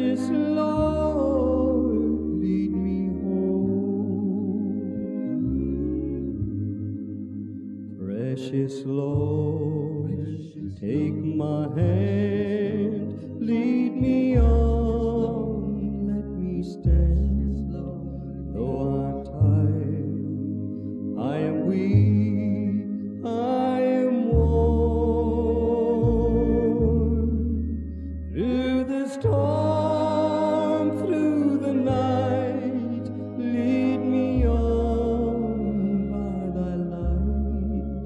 Precious Lord, lead me home. Precious Lord, take my hand, lead me on, let me stand. Though I'm tired, I am weak, I am worn. Through the storm, through the night, lead me on by thy light.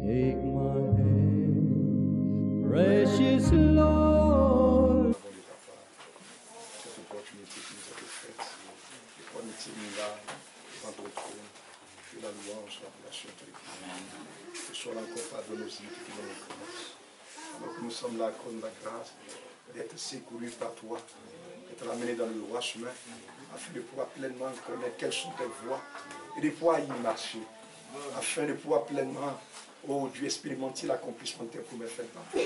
Take my hand, precious Lord. Cette opportunité qui nous a été faite, et qu'on était mis là, devant ton trône, que la louange, la relation avec toi. Que soit là encore pardon nos iniquités dans nos commences. Alors que nous sommes là, comme la grâce, d'être secourus par toi, d'être amenés dans le droit chemin, afin de pouvoir pleinement connaître quelles sont tes voies et de pouvoir y marcher, afin de pouvoir pleinement, oh Dieu, expérimenter l'accomplissement de tes promesses faites par toi.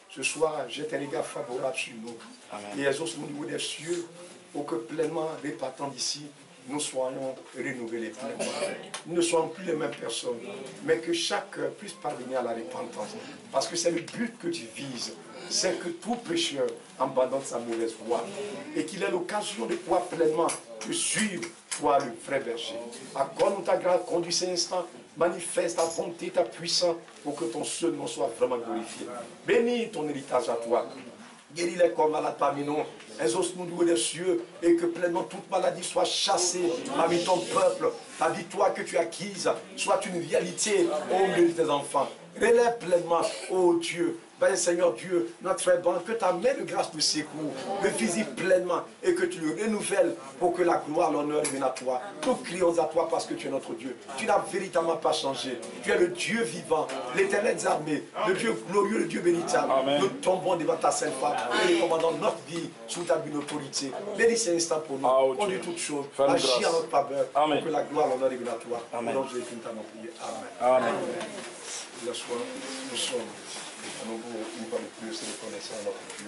Ce soir, jette un regard favorable sur nous. Amen. Et exauce au niveau des cieux, pour que pleinement, répartant d'ici, nous soyons renouvelés pleinement. Nous ne soyons plus les mêmes personnes, mais que chacun puisse parvenir à la repentance. Parce que c'est le but que tu vises. C'est que tout pécheur abandonne sa mauvaise voie et qu'il ait l'occasion de pouvoir pleinement te suivre, toi le vrai berger. Accorde-nous ta grâce, conduis ces instants, manifeste ta bonté, ta puissance pour que ton seul nom soit vraiment glorifié. Bénis ton héritage à toi. Guéris les corps malades parmi nous, exauce-nous du haut des cieux et que pleinement toute maladie soit chassée parmi ton peuple. Ta victoire que tu as acquise soit une réalité au milieu de tes enfants. Relève pleinement, ô Dieu, ben Seigneur Dieu, notre frère Ban, que ta main de grâce de secours le visite pleinement et que tu le renouvelles pour que la gloire, l'honneur vienne à toi. Nous crions à toi parce que tu es notre Dieu. Tu n'as véritablement pas changé. Tu es le Dieu vivant, l'Éternel des armées, le Dieu glorieux, le Dieu véritable. Amen. Nous tombons devant ta sainte femme et nous commandons notre vie sous ta bonne autorité. Bénis ces instants pour nous. Conduis toutes choses. Agis en notre faveur pour que la gloire, l'honneur vienne à toi. Amen. Au nom de Jésus, nous t'avons prié. Amen. Amen. La soir, nous sommes à nouveau une fois de plus reconnaissants à notre Dieu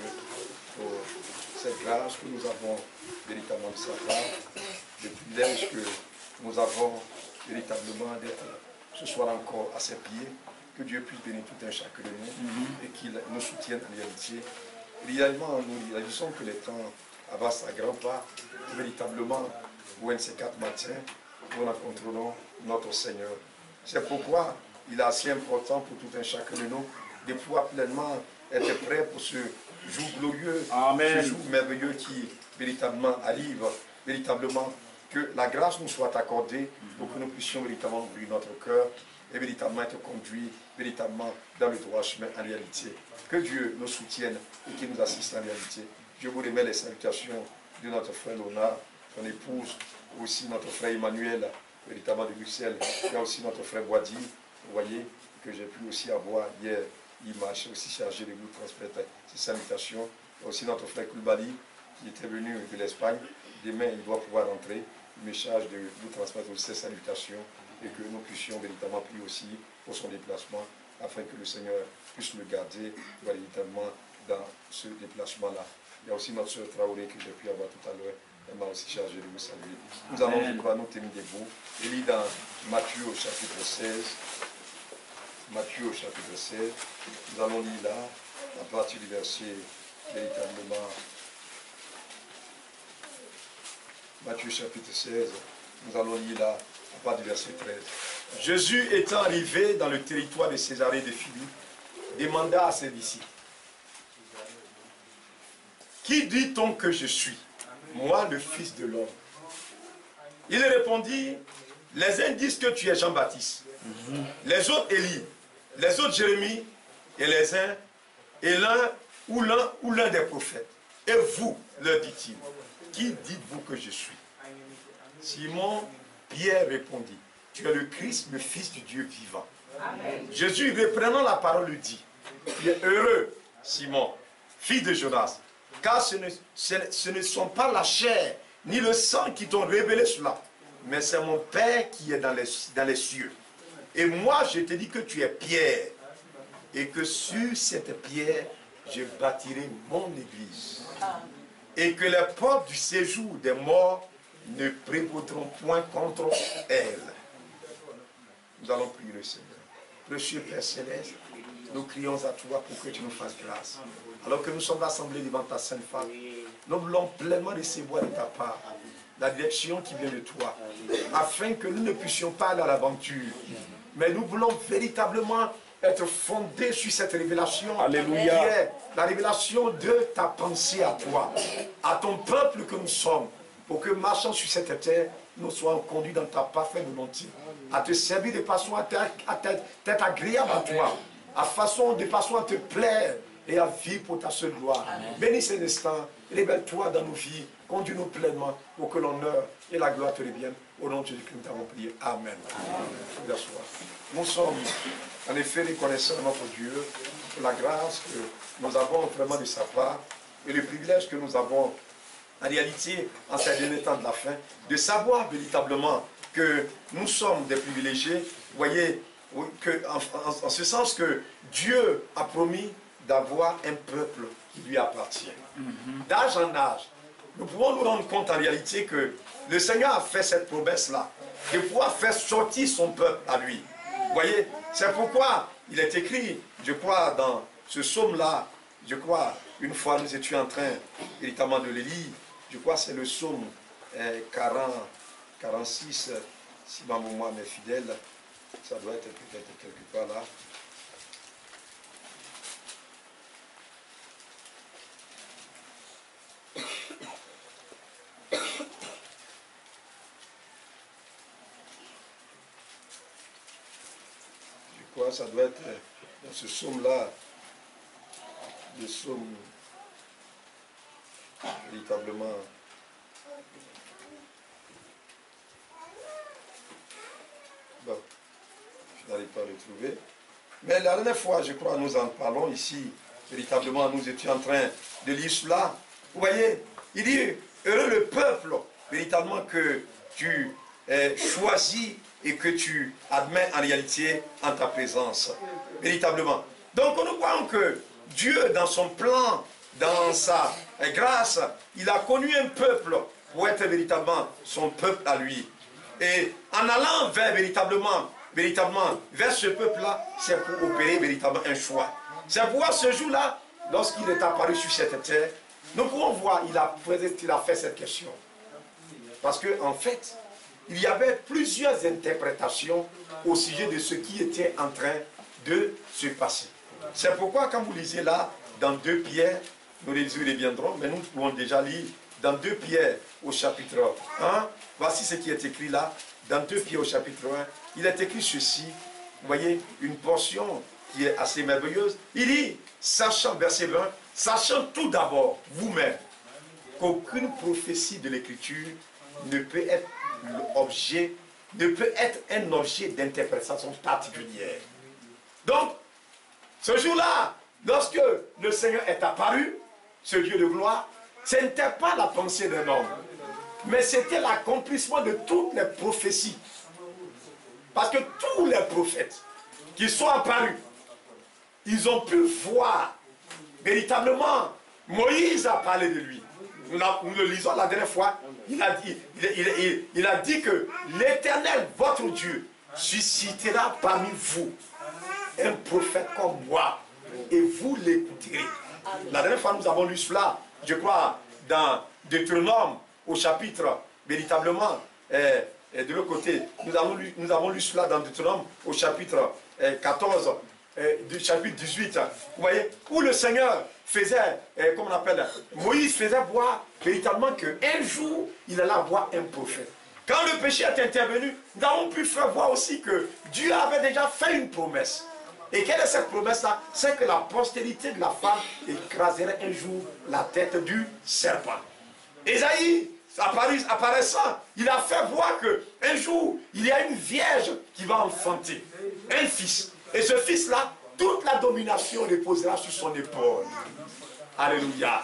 pour cette grâce que nous avons véritablement de sa part, le privilège que nous avons véritablement d'être ce soir encore à ses pieds, que Dieu puisse bénir tout un chacun de nous et qu'il nous soutienne en réalité. Réellement, nous réalisons que les temps avancent à grands pas, véritablement, pour un de ces 4 matins, nous rencontrerons notre Seigneur. C'est pourquoi il est assez important pour tout un chacun de nous de pouvoir pleinement être prêt pour ce jour glorieux, Amen. Ce jour merveilleux qui véritablement arrive, véritablement que la grâce nous soit accordée pour que nous puissions véritablement ouvrir notre cœur et véritablement être conduits véritablement dans le droit chemin en réalité. Que Dieu nous soutienne et qu'il nous assiste en réalité. Je vous remets les salutations de notre frère Léonard, son épouse, aussi notre frère Emmanuel, véritablement de Bruxelles, il y a aussi notre frère Boadi. Vous voyez que j'ai pu aussi avoir hier, il m'a aussi chargé de vous transmettre ces salutations. Il y a aussi notre frère Koulibaly qui était venu de l'Espagne. Demain, il doit pouvoir rentrer. Il me charge de vous transmettre aussi ces salutations et que nous puissions véritablement prier aussi pour son déplacement afin que le Seigneur puisse le garder véritablement dans ce déplacement-là. Il y a aussi notre soeur Traoré que j'ai pu avoir tout à l'heure. Elle m'a aussi chargé de vous saluer. Nous allons nous tenir debout. Il lit dans Matthieu au chapitre 16. Matthieu au chapitre 16. Nous allons lire là, à partir du verset véritablement. Matthieu chapitre 16. Nous allons lire là, à partir du verset 13. Jésus étant arrivé dans le territoire de Césarée de Philippe, demanda à ses disciples, qui dit-on que je suis? Moi, le Fils de l'homme. Il répondit, les uns disent que tu es Jean-Baptiste, les autres Élie, les autres Jérémie, et les uns, et l'un ou l'un des prophètes. Et vous, leur dit-il, qui dites-vous que je suis? Simon Pierre répondit, tu es le Christ, le Fils du Dieu vivant. Amen. Jésus, reprenant la parole, lui dit, tu es heureux, Simon, fils de Jonas, car ce ne sont pas la chair ni le sang qui t'ont révélé cela, mais c'est mon Père qui est dans les cieux. Et moi, je te dis que tu es Pierre, et que sur cette pierre, je bâtirai mon église. et que les portes du séjour des morts ne prévaudront point contre elle. Nous allons prier le Seigneur. Précieux Père Céleste, nous crions à toi pour que tu nous fasses grâce. Alors que nous sommes rassemblés devant ta sainte femme, nous voulons pleinement recevoir de ta part la direction qui vient de toi, afin que nous ne puissions pas aller à l'aventure, mais nous voulons véritablement être fondés sur cette révélation. Alléluia. Qui est la révélation de ta pensée à toi, à ton peuple que nous sommes, pour que marchant sur cette terre, nous soyons conduits dans ta parfaite volonté, à te servir de façon à t'être agréable à toi, de façon à te plaire et à vivre pour ta seule gloire. Bénis cet instant, révèle-toi dans nos vies, conduis-nous pleinement pour que l'honneur et la gloire te reviennent. Au nom de Jésus-Christ, nous t'avons prié. Amen. Amen. Nous sommes en effet reconnaissants à notre Dieu pour la grâce que nous avons vraiment de sa part et le privilège que nous avons en réalité en ces derniers temps de la fin, de savoir véritablement que nous sommes des privilégiés. Vous voyez, que, en ce sens que Dieu a promis d'avoir un peuple qui lui appartient. D'âge en âge, nous pouvons nous rendre compte en réalité que le Seigneur a fait cette promesse-là, de pouvoir faire sortir son peuple à lui. Vous voyez, c'est pourquoi il est écrit, je crois, dans ce psaume-là, je crois, une fois nous étions en train véritablement de le lire, je crois que c'est le psaume 46, si ma mémoire m'est fidèle, ça doit être peut-être quelque part là. Je crois que ça doit être dans ce psaume-là, le psaume véritablement. Bon, je n'arrive pas à le trouver. Mais la dernière fois, je crois, nous en parlons ici, véritablement, nous étions en train de lire cela. Vous voyez, il dit, heureux le peuple, véritablement, que tu choisis et que tu admets en réalité en ta présence. Véritablement. Donc, nous voyons que Dieu, dans son plan, dans sa grâce, il a connu un peuple pour être véritablement son peuple à lui. Et en allant véritablement vers ce peuple-là, c'est pour opérer véritablement un choix. C'est pourquoi ce jour-là, lorsqu'il est apparu sur cette terre, nous pouvons voir, il a fait cette question. Parce qu'en fait, il y avait plusieurs interprétations au sujet de ce qui était en train de se passer. C'est pourquoi quand vous lisez là, dans 2 Pierre, nous les reviendrons, mais nous pouvons déjà lire dans 2 Pierre au chapitre 1. Voici ce qui est écrit là, dans 2 Pierre au chapitre 1. Il est écrit ceci, vous voyez, une portion qui est assez merveilleuse. Il dit, sachant, verset 20, sachant tout d'abord, vous-même, qu'aucune prophétie de l'Écriture ne peut être un objet d'interprétation particulière. Donc, ce jour-là, lorsque le Seigneur est apparu, ce Dieu de gloire, ce n'était pas la pensée d'un homme, mais c'était l'accomplissement de toutes les prophéties. Parce que tous les prophètes qui sont apparus, ils ont pu voir véritablement, Moïse a parlé de lui. Nous le lisons la dernière fois, il a dit que l'Éternel, votre Dieu, suscitera parmi vous un prophète comme moi, et vous l'écouterez. La dernière fois, nous avons lu cela, je crois, dans Deutéronome, au chapitre, véritablement, de l'autre côté, nous avons lu cela dans Deutéronome, au chapitre 14, du chapitre 18, vous voyez, où le Seigneur faisait, comment on appelle, Moïse faisait voir véritablement qu'un jour, il allait avoir un prophète. Quand le péché est intervenu, nous avons pu faire voir aussi que Dieu avait déjà fait une promesse. Et quelle est cette promesse-là? C'est que la postérité de la femme écraserait un jour la tête du serpent. Ésaïe, apparaissant, il a fait voir qu'un jour, il y a une vierge qui va enfanter un fils. Et ce fils-là, toute la domination reposera sur son épaule. Alléluia.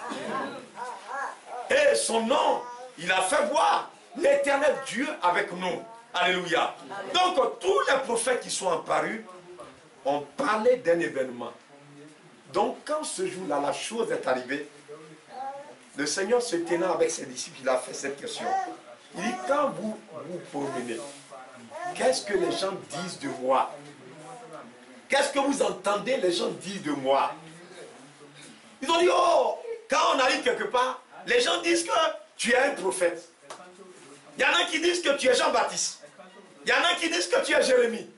Et son nom, il a fait voir l'Éternel Dieu avec nous. Alléluia. Donc, tous les prophètes qui sont apparus ont parlé d'un événement. Donc, quand ce jour-là, la chose est arrivée, Le Seigneur se tenant avec ses disciples, il a fait cette question. Il dit, quand vous vous promenez, qu'est-ce que les gens disent de moi? Qu'est-ce que vous entendez les gens dire de moi? Ils ont dit, oh, quand on arrive quelque part, les gens disent que tu es un prophète. Il y en a qui disent que tu es Jean-Baptiste. Il y en a qui disent que tu es Jérémie.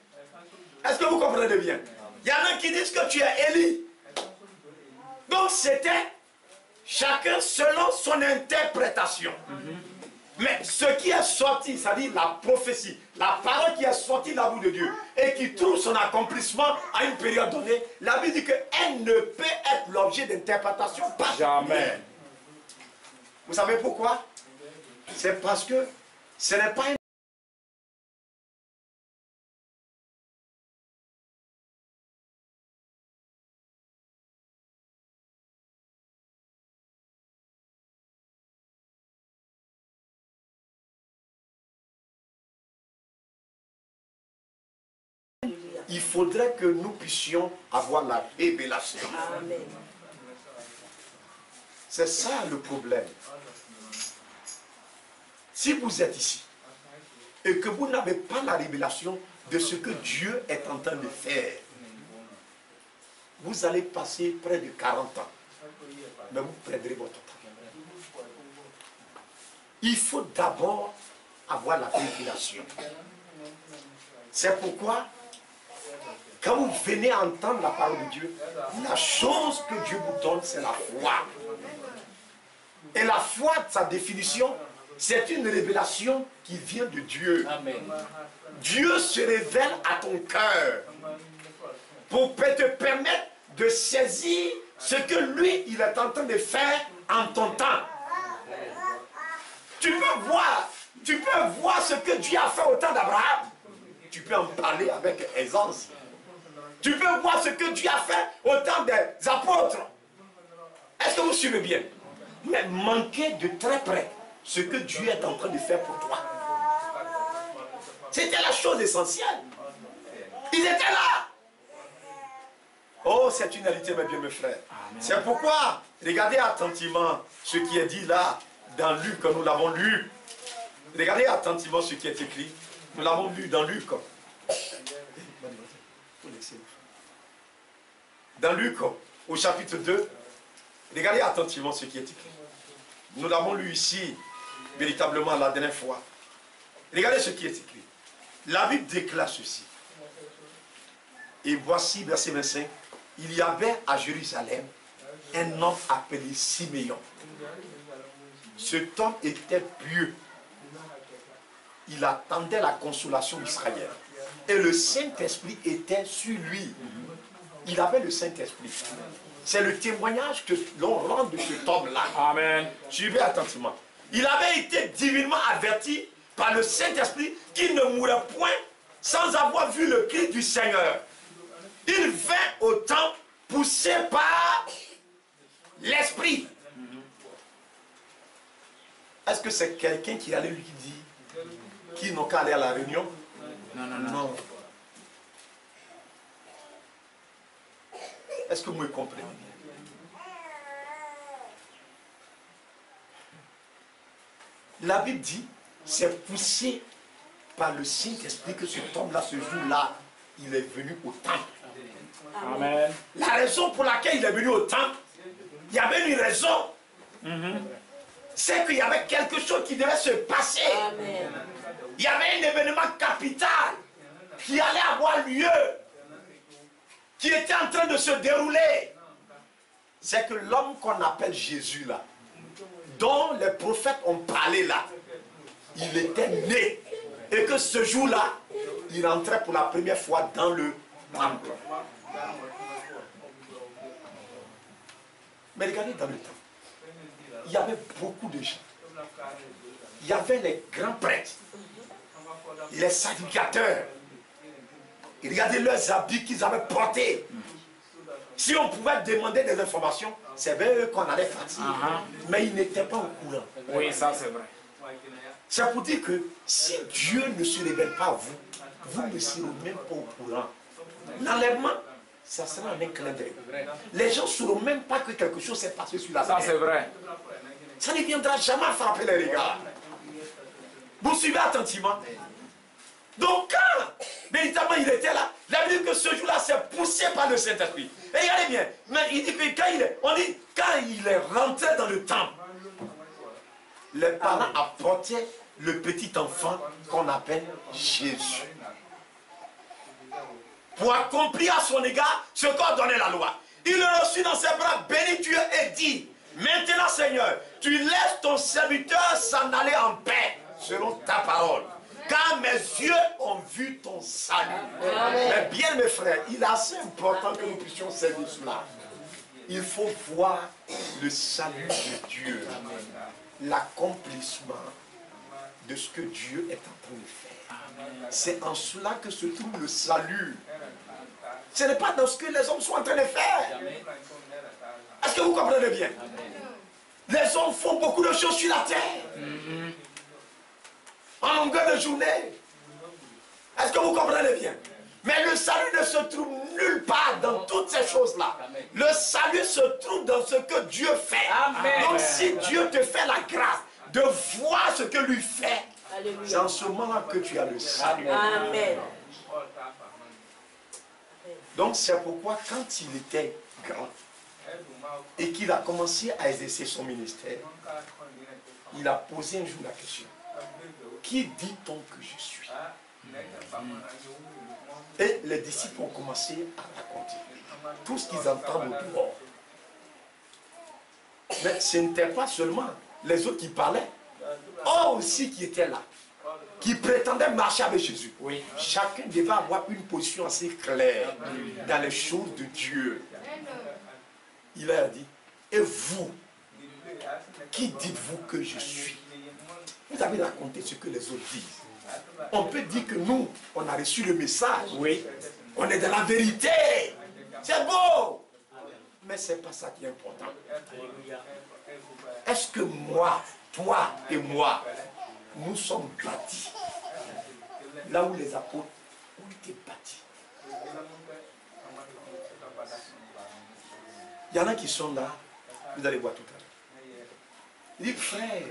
Est-ce que vous comprenez bien? Il y en a qui disent que tu es Élie. Donc c'était chacun selon son interprétation. Mais ce qui est sorti, c'est-à-dire la prophétie, la parole qui est sortie de la bouche de Dieu et qui trouve son accomplissement à une période donnée, la Bible dit qu'elle ne peut être l'objet d'interprétation particulière. Vous savez pourquoi? C'est parce que ce n'est pas un... Il faudrait que nous puissions avoir la révélation. C'est ça le problème. Si vous êtes ici et que vous n'avez pas la révélation de ce que Dieu est en train de faire, vous allez passer près de 40 ans, mais vous perdrez votre temps. Il faut d'abord avoir la révélation. C'est pourquoi quand vous venez entendre la parole de Dieu, la chose que Dieu vous donne, c'est la foi. Et la foi, sa définition, c'est une révélation qui vient de Dieu. Amen. Dieu se révèle à ton cœur pour te permettre de saisir ce que lui, il est en train de faire en ton temps. Tu peux voir ce que Dieu a fait au temps d'Abraham. Tu peux en parler avec aisance. Tu peux voir ce que Dieu a fait au temps des apôtres. Est-ce que vous suivez bien? Mais manquez de très près ce que Dieu est en train de faire pour toi. C'était la chose essentielle. Ils étaient là. Oh, c'est une réalité, mes bien, mes frères. C'est pourquoi, regardez attentivement ce qui est dit là, dans Luc, nous l'avons lu. Regardez attentivement ce qui est écrit. Nous l'avons lu dans Luc. Dans Luc, au chapitre 2, regardez attentivement ce qui est écrit. Nous l'avons lu ici, véritablement la dernière fois. Regardez ce qui est écrit. La Bible déclare ceci. Et voici, verset 25, il y avait à Jérusalem un homme appelé Siméon. Cet homme était pieux. Il attendait la consolation d'Israël. Et le Saint-Esprit était sur lui. Il avait le Saint-Esprit. C'est le témoignage que l'on rend de cet homme-là. Amen. Suivez attentivement. Il avait été divinement averti par le Saint-Esprit qu'il ne mourrait point sans avoir vu le Christ du Seigneur. Il vint au temple poussé par l'Esprit. Est-ce que c'est quelqu'un qui allait lui dire qu'ils n'ont qu'à aller à la réunion? Non. Est-ce que vous me comprenez bien? La Bible dit, c'est poussé par le Saint-Esprit que cet homme-là, ce jour-là, il est venu au temple. Amen. La raison pour laquelle il est venu au temple, il y avait une raison. C'est qu'il y avait quelque chose qui devait se passer. Amen. Il y avait un événement capital qui allait avoir lieu, qui était en train de se dérouler. C'est que l'homme qu'on appelle Jésus là, dont les prophètes ont parlé là, il était né. Et que ce jour-là, il entrait pour la première fois dans le temple. Mais regardez dans le temple, il y avait beaucoup de gens. Il y avait les grands prêtres, les sacrificateurs. Et regardez leurs habits qu'ils avaient portés. Si on pouvait demander des informations, c'est bien eux qu'on allait fatiguer. Mais ils n'étaient pas au courant. Oui, ça c'est vrai. C'est pour dire que si Dieu ne se révèle pas à vous, vous ne serez même pas au courant. L'enlèvement, ça sera un clin d'œil. Les gens ne sauront même pas que quelque chose s'est passé sur la terre. Ça c'est vrai. Ça ne viendra jamais frapper les regards. Vous suivez attentivement. Donc quand véritablement il était là, la Bible dit que ce jour-là c'est poussé par le Saint-Esprit. Et regardez bien, mais il dit que quand il est rentré dans le temple, les parents apportaient le petit enfant qu'on appelle Jésus. Pour accomplir à son égard ce qu'ordonnait la loi. Il le reçut dans ses bras, bénit Dieu et dit, maintenant Seigneur, tu laisses ton serviteur s'en aller en paix, selon ta parole. Car mes yeux ont vu ton salut. Mais bien mes frères, il est assez important que nous puissions servir cela. Il faut voir le salut de Dieu. L'accomplissement de ce que Dieu est en train de faire. C'est en cela que se trouve le salut. Ce n'est pas dans ce que les hommes sont en train de faire. Est-ce que vous comprenez bien? Les hommes font beaucoup de choses sur la terre. En longueur de journée. Est-ce que vous comprenez bien? Mais le salut ne se trouve nulle part dans toutes ces choses-là. Le salut se trouve dans ce que Dieu fait. Amen. Donc si Dieu te fait la grâce de voir ce que lui fait, c'est en ce moment que tu as le salut. Amen. Donc c'est pourquoi quand il était grand et qu'il a commencé à exercer son ministère, il a posé un jour la question. Qui dit-on que je suis? Et les disciples ont commencé à raconter tout ce qu'ils entendent au dehors. Mais ce n'était pas seulement les autres qui parlaient, eux aussi qui étaient là, qui prétendaient marcher avec Jésus. Oui. Chacun devait avoir une position assez claire dans les choses de Dieu. Il a dit, et vous, qui dites-vous que je suis? Vous avez raconté ce que les autres disent. On peut dire que nous, on a reçu le message. Oui. On est dans la vérité. C'est beau. Mais ce n'est pas ça qui est important. Est-ce que moi, toi et moi, nous sommes bâtis là où les apôtres ont été bâtis? Il y en a qui sont là, vous allez voir tout à l'heure. Il dit, frère,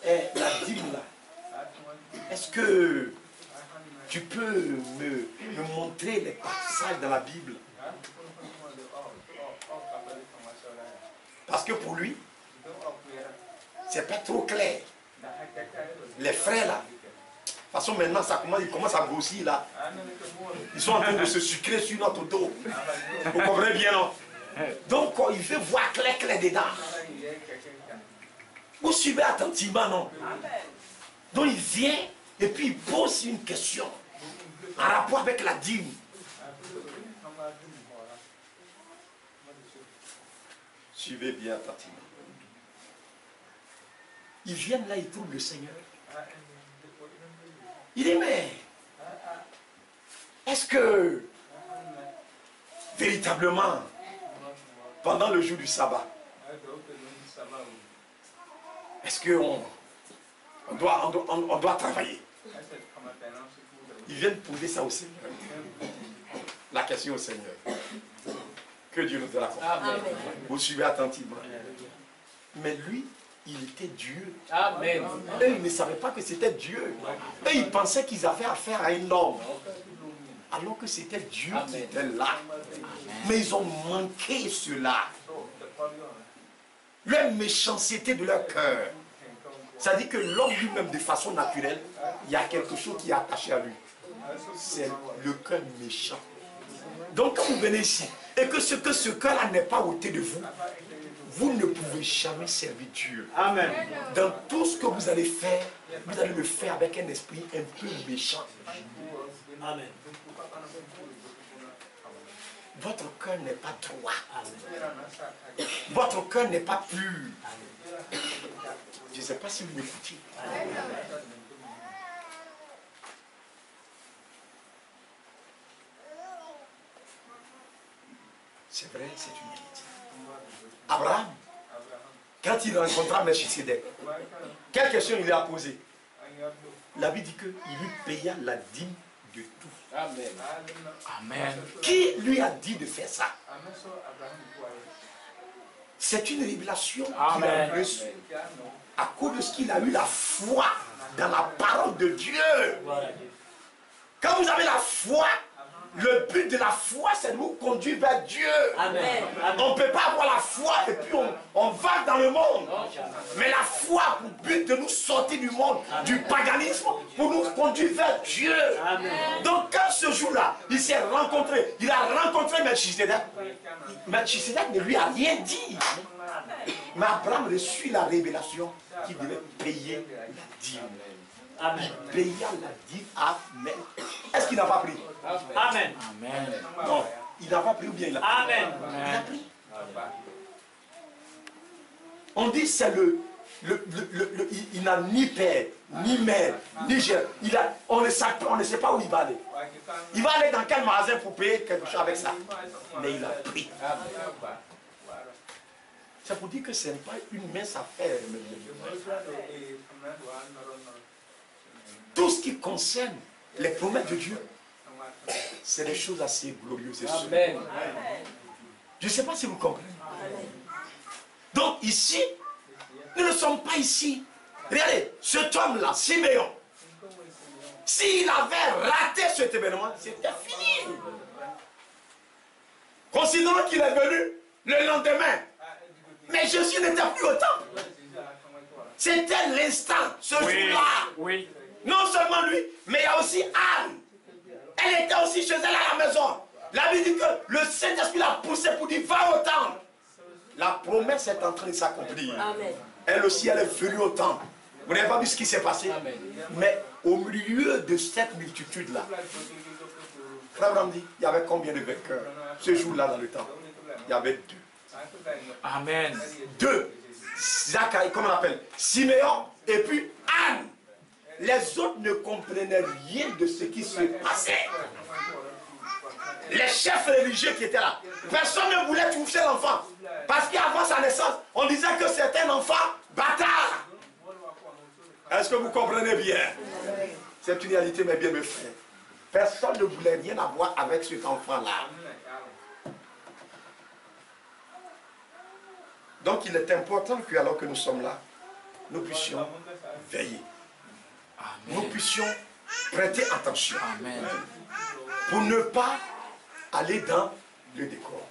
la dîme là, est-ce que tu peux me montrer les passages dans la Bible? Parce que pour lui, c'est pas trop clair. Les frères là, de toute façon maintenant ils commencent à grossir là. Ils sont en train de se sucrer sur notre dos. Vous comprenez bien, non? Donc il veut voir clair dedans. Vous suivez attentivement, non? Donc il vient et puis il pose une question en rapport avec la dîme. Suivez bien attentivement. Ils viennent là, ils trouvent le Seigneur. Il dit, mais est-ce que véritablement, pendant le jour du sabbat, est-ce qu'on doit travailler? Ils viennent poser ça au Seigneur. La question au Seigneur. Que Dieu nous raconte. Vous suivez attentivement. Mais lui, il était Dieu. Amen. Eux, ils ne savaient pas que c'était Dieu. Eux, ils pensaient qu'ils avaient affaire à un homme. Alors que c'était Dieu qui était là. Mais ils ont manqué cela. Leur méchanceté de leur cœur. Ça dit que l'homme lui-même, de façon naturelle, il y a quelque chose qui est attaché à lui. C'est le cœur méchant. Donc quand vous venez ici, et que ce cœur-là n'est pas ôté de vous, vous ne pouvez jamais servir Dieu. Amen. Dans tout ce que vous allez faire, vous allez le faire avec un esprit un peu méchant. Amen. Votre cœur n'est pas droit. Amen. Votre cœur n'est pas pur. Amen. Je ne sais pas si vous m'écoutez. C'est vrai, c'est une vérité. Abraham, quand il rencontra Melchisedec, quelle question il lui a posée? La Bible dit qu'il lui paya la dîme de tout. Amen. Amen. Qui lui a dit de faire ça? C'est une révélation qu'il a reçue à cause de ce qu'il a eu la foi dans la parole de Dieu. Quand vous avez la foi, le but de la foi, c'est de nous conduire vers Dieu. Amen. On ne peut pas avoir la foi et puis on va dans le monde. Mais la foi a pour but de nous sortir du monde, du paganisme, pour nous conduire vers Dieu. Amen. Donc quand ce jour-là, il s'est rencontré, il a rencontré Melchisedec. Melchisedec ne lui a rien dit. Mais Abraham reçut la révélation qu'il devait payer la dîme. Amen. Il paya la dîme. Amen. Est-ce qu'il n'a pas pris? Amen. Non, il n'a pas pris ou bien il a pris? Amen. Il a pris. On dit c'est il n'a ni père, ni mère, ni gère. On ne sait pas où il va aller. Il va aller dans quel magasin pour payer quelque chose avec ça. Mais il a pris. C'est pour dire que ce n'est pas une mince affaire. Tout ce qui concerne les promesses de Dieu, c'est des choses assez glorieuses. Amen. Je ne sais pas si vous comprenez. Donc ici, nous ne sommes pas ici. Regardez, cet homme-là, Siméon, s'il avait raté cet événement, c'était fini. Considérons qu'il est venu le lendemain. Mais Jésus n'était plus au temple. C'était l'instant, ce jour-là. Oui. Non seulement lui, mais il y a aussi Anne. Elle était aussi chez elle à la maison. La Bible dit que le Saint-Esprit l'a poussé pour dire va au temple. La promesse est en train de s'accomplir. Elle aussi, elle est venue au temple. Vous n'avez pas vu ce qui s'est passé? Amen. Mais au milieu de cette multitude-là, Frère Abraham dit, il y avait combien de vainqueurs ce jour-là dans le temple? Il y avait deux. Amen. Deux. Zacharie, comment on appelle? Siméon et puis Anne. Les autres ne comprenaient rien de ce qui se passait. Les chefs religieux qui étaient là, personne ne voulait toucher l'enfant. Parce qu'avant sa naissance, on disait que c'était un enfant bâtard. Est-ce que vous comprenez bien? C'est une réalité, mes bien mes frères. Personne ne voulait rien avoir avec cet enfant-là. Donc il est important que, alors que nous sommes là, nous puissions veiller. Nous puissions prêter attention. Amen. Pour ne pas aller dans le décor.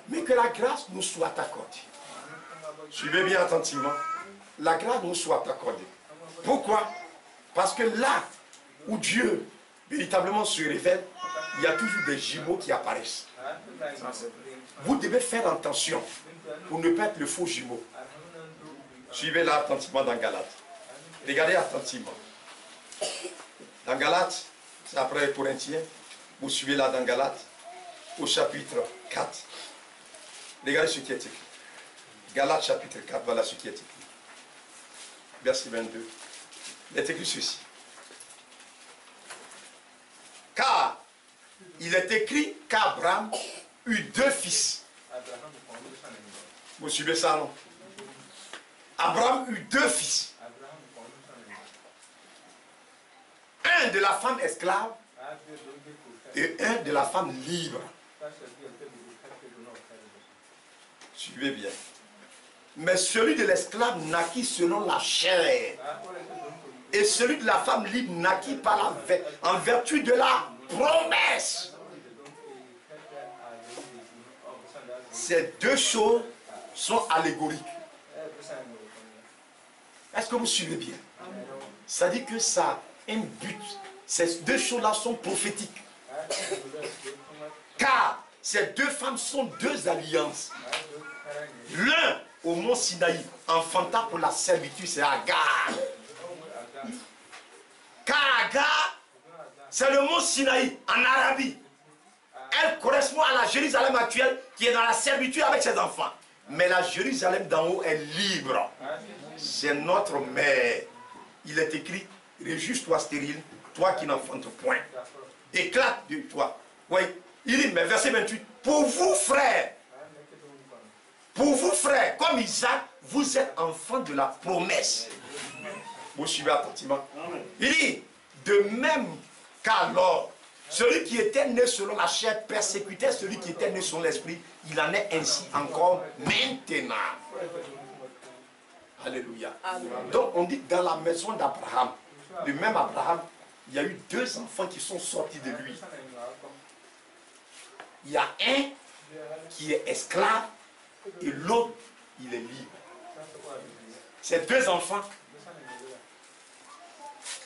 Mais que la grâce nous soit accordée. Suivez bien attentivement. La grâce nous soit accordée. Pourquoi? Parce que là où Dieu véritablement se révèle, il y a toujours des jumeaux qui apparaissent. Vous devez faire attention pour ne pas être le faux jumeau. Suivez là attentivement dans Galates. Regardez attentivement. Dans Galates, c'est après les Corinthiens, vous suivez là dans Galates, au chapitre 4. Regardez ce qui est écrit. Galates chapitre 4, voilà ce qui est écrit. Verset 22. Il est écrit ceci. Car il est écrit qu'Abraham eut deux fils. Vous suivez ça, non? Abraham eut deux fils. Un de la femme esclave et un de la femme libre. Suivez bien. Mais celui de l'esclave naquit selon la chair. Et celui de la femme libre naquit par en vertu de la promesse. Ces deux choses sont allégoriques. Est-ce que vous suivez bien? Ça dit que ça a un but. Ces deux choses-là sont prophétiques. Car ces deux femmes sont deux alliances. L'un au mont Sinaï, enfantant pour la servitude, c'est Agar. Car Agar, c'est le mont Sinaï en Arabie. Elle correspond à la Jérusalem actuelle qui est dans la servitude avec ses enfants. Mais la Jérusalem d'en haut est libre. C'est notre mère. Il est écrit, réjouis-toi stérile, toi qui n'enfantes point. Éclate de toi. Oui, il dit, mais verset 28, pour vous frères, comme Isaac, vous êtes enfants de la promesse. Vous suivez attentivement. Il dit, de même qu'alors, Celui qui était né selon la chair persécutait celui qui était né selon l'esprit. Il en est ainsi encore maintenant. Alléluia. Donc on dit que dans la maison d'Abraham, le même Abraham, il y a eu 2 enfants qui sont sortis de lui. Il y a un qui est esclave et l'autre, il est libre. Ces 2 enfants,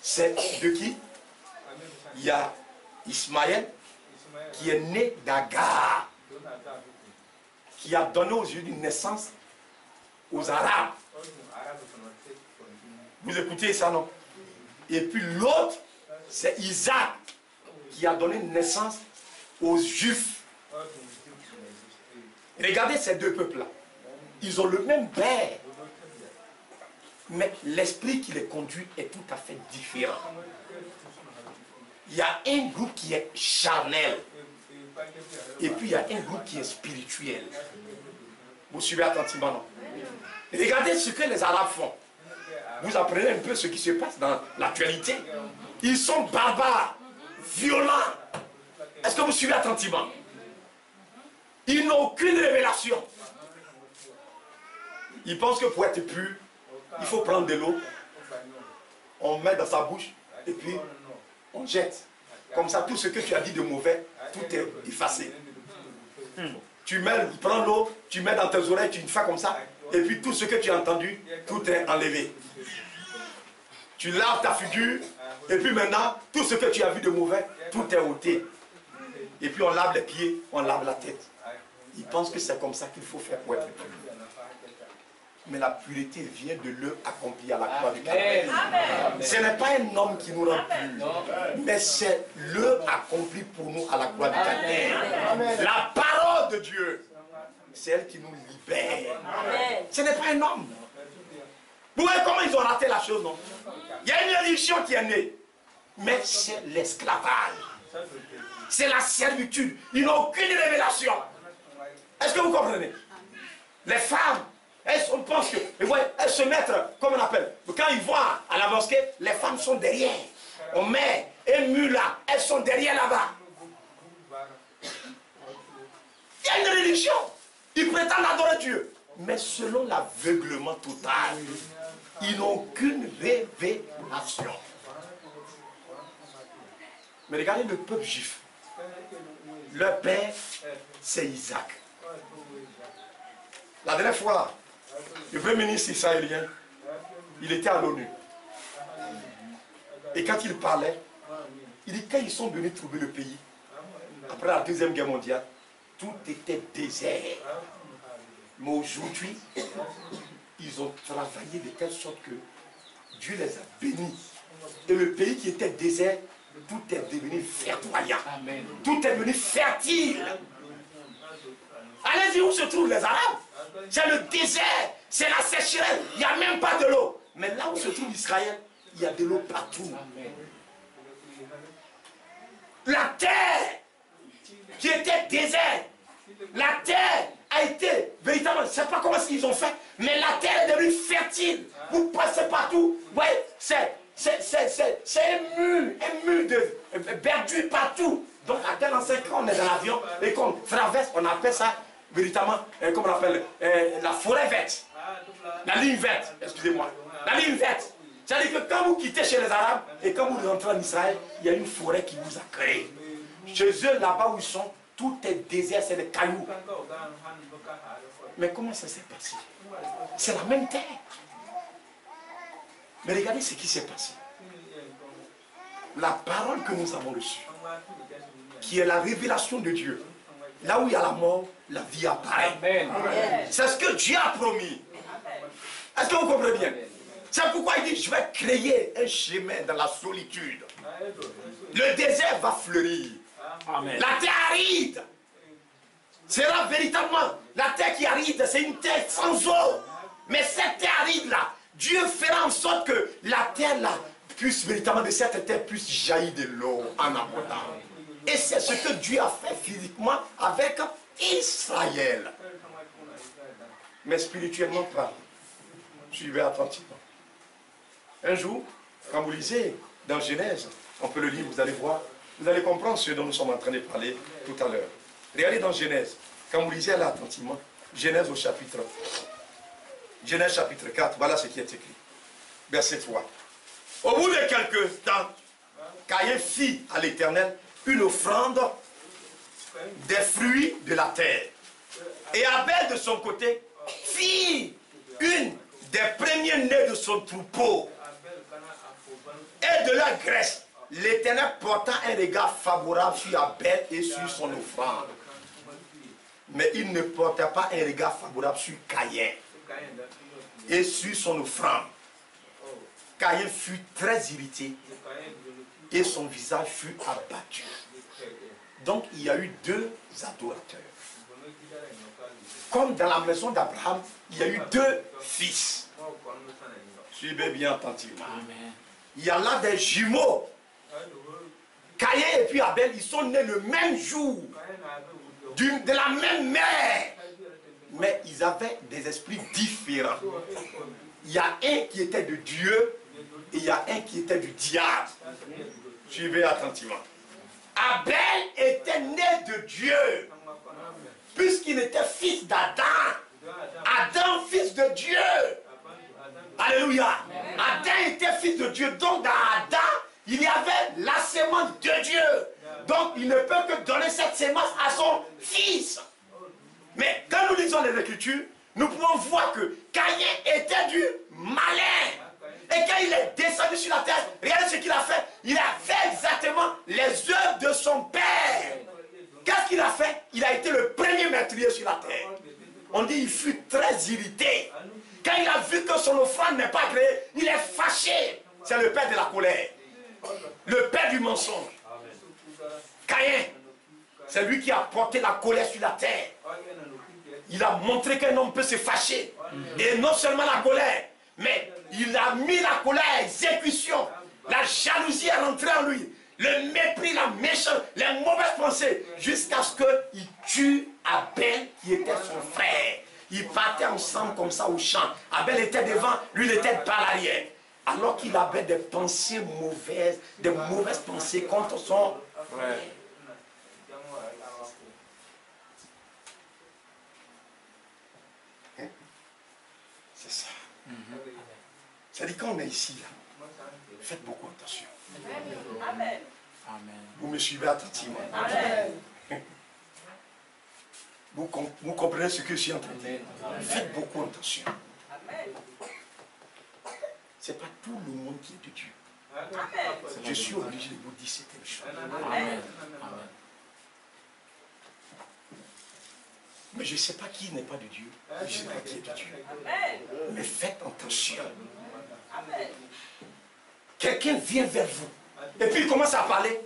c'est de qui? Il y a Ismaël qui est né d'Agar, qui a donné aux yeux d'une naissance aux Arabes. Vous écoutez ça, non? Et puis l'autre, c'est Isaac qui a donné naissance aux Juifs. Regardez ces 2 peuples-là. Ils ont le même père. Mais l'esprit qui les conduit est tout à fait différent. Il y a un groupe qui est charnel. Et puis il y a un groupe qui est spirituel. Vous suivez attentivement, non? Regardez ce que les Arabes font. Vous apprenez un peu ce qui se passe dans l'actualité. Ils sont barbares, violents. Est-ce que vous suivez attentivement? Ils n'ont aucune révélation. Ils pensent que pour être pur, il faut prendre de l'eau, on met dans sa bouche et puis on jette. Comme ça, tout ce que tu as dit de mauvais, tout est effacé. Tu prends l'eau, tu mets dans tes oreilles, tu fais comme ça, et puis tout ce que tu as entendu, tout est enlevé. Tu laves ta figure, et puis maintenant, tout ce que tu as vu de mauvais, tout est ôté. Et puis on lave les pieds, on lave la tête. Ils pensent que c'est comme ça qu'il faut faire pour être pur. Mais la pureté vient de l'œuvre accomplie à la croix du Calvaire. Ce n'est pas un homme qui nous rend purs, mais c'est l'œuvre accomplie pour nous à la croix du Calvaire. La parole de Dieu, c'est elle qui nous libère. Ce n'est pas un homme. Vous voyez comment ils ont raté la chose, non? Il y a une religion qui est née, mais c'est l'esclavage. C'est la servitude. Ils n'ont aucune révélation. Est-ce que vous comprenez? Les femmes, on pense que, elles se mettent, comme on appelle, quand ils vont à la mosquée, les femmes sont derrière. On met un mur là, elles sont derrière là-bas. Il y a une religion. Ils prétendent adorer Dieu. Mais selon l'aveuglement total, ils n'ont aucune révélation. Mais regardez le peuple juif. Leur père, c'est Isaac. La dernière fois, le premier ministre israélien, il était à l'ONU. Et quand il parlait, il dit quand ils sont venus trouver le pays, après la Deuxième Guerre mondiale, tout était désert. Mais aujourd'hui, ils ont travaillé de telle sorte que Dieu les a bénis. Et le pays qui était désert, tout est devenu verdoyant. Tout est devenu fertile. Allez-y où se trouvent les Arabes. C'est le désert, c'est la sécheresse, il n'y a même pas de l'eau. Mais là où se trouve Israël, il y a de l'eau partout. La terre qui était désert, la terre a été véritablement, je ne sais pas comment ils ont fait, mais la terre est devenue fertile. Vous passez partout, vous voyez, c'est un mur de verdure partout. Donc à tel ancien, quand on est dans l'avion et qu'on traverse, on appelle ça véritablement, comme on appelle, la forêt verte. La ligne verte, excusez-moi. La ligne verte. C'est-à-dire que quand vous quittez chez les Arabes et quand vous rentrez en Israël, il y a une forêt qui vous a créé. Chez eux, là-bas où ils sont, tout est désert, c'est des cailloux. Mais comment ça s'est passé? C'est la même terre. Mais regardez ce qui s'est passé. La parole que nous avons reçue, qui est la révélation de Dieu, là où il y a la mort, la vie apparaît. C'est ce que Dieu a promis. Est-ce que vous comprenez bien? C'est pourquoi il dit, je vais créer un chemin dans la solitude. Le désert va fleurir. Amen. La terre aride sera véritablement, la terre qui aride, c'est une terre sans eau. Mais cette terre aride là, Dieu fera en sorte que la terre là, puisse véritablement, de cette terre, puisse jaillir de l'eau en abondance. Et c'est ce que Dieu a fait physiquement avec Israël. Mais spirituellement pas. Suivez attentivement. Un jour, quand vous lisez dans Genèse, on peut le lire, vous allez voir, Vous allez comprendre ce dont nous sommes en train de parler tout à l'heure. Regardez dans Genèse. Quand vous lisez là attentivement, Genèse au chapitre 4, voilà ce qui est écrit. Verset 3. Au bout de quelques temps, Caïn fit à l'Éternel une offrande des fruits de la terre. Et Abel, de son côté, fit une des premiers-nés de son troupeau et de la graisse. L'Éternel porta un regard favorable sur Abel et sur son offrande. Mais il ne porta pas un regard favorable sur Caïn et sur son offrande. Caïn fut très irrité et son visage fut abattu. Donc il y a eu deux adorateurs. Comme dans la maison d'Abraham, il y a eu deux fils. Suivez bien attentivement. Il y a là des jumeaux. Caïn et puis Abel, ils sont nés le même jour, de la même mère. Mais ils avaient des esprits différents. Il y a un qui était de Dieu et il y a un qui était du diable. Suivez attentivement. Abel était né de Dieu, puisqu'il était fils d'Adam. Adam, fils de Dieu. Alléluia. Adam était fils de Dieu. Donc dans Adam, il y avait la sémence de Dieu. Donc il ne peut que donner cette sémence à son fils. Mais quand nous lisons les Écritures, nous pouvons voir que Caïn était du malin. Et quand il est descendu sur la terre, regardez ce qu'il a fait. Il a fait exactement les œuvres de son père. Qu'est-ce qu'il a fait? Il a été le premier meurtrier sur la terre. On dit qu'il fut très irrité. Quand il a vu que son offrande n'est pas agréée, il est fâché. C'est le père de la colère. Le père du mensonge. Caïn, c'est lui qui a porté la colère sur la terre. Il a montré qu'un homme peut se fâcher. Et non seulement la colère, mais il a mis la colère à exécution. La jalousie est rentrée en lui. Le mépris, la méchanceté, les mauvaises pensées. Jusqu'à ce qu'il tue Abel qui était son frère. Ils partaient ensemble comme ça au champ. Abel était devant, lui il était par l'arrière. Alors qu'il avait des pensées mauvaises, des mauvaises pensées contre son frère. C'est ça. C'est-à-dire quand on est ici, là, faites beaucoup attention. Amen. Vous me suivez attentivement. Amen. Vous comprenez ce que je suis en train de dire. Faites beaucoup attention. Ce n'est pas tout le monde qui est de Dieu. Amen. Je suis obligé de vous dire certaines choses. Amen. Mais je ne sais pas qui n'est pas de Dieu. Je ne sais pas qui est de Dieu. Amen. Mais faites attention. Amen. Quelqu'un vient vers vous. Et puis il commence à parler.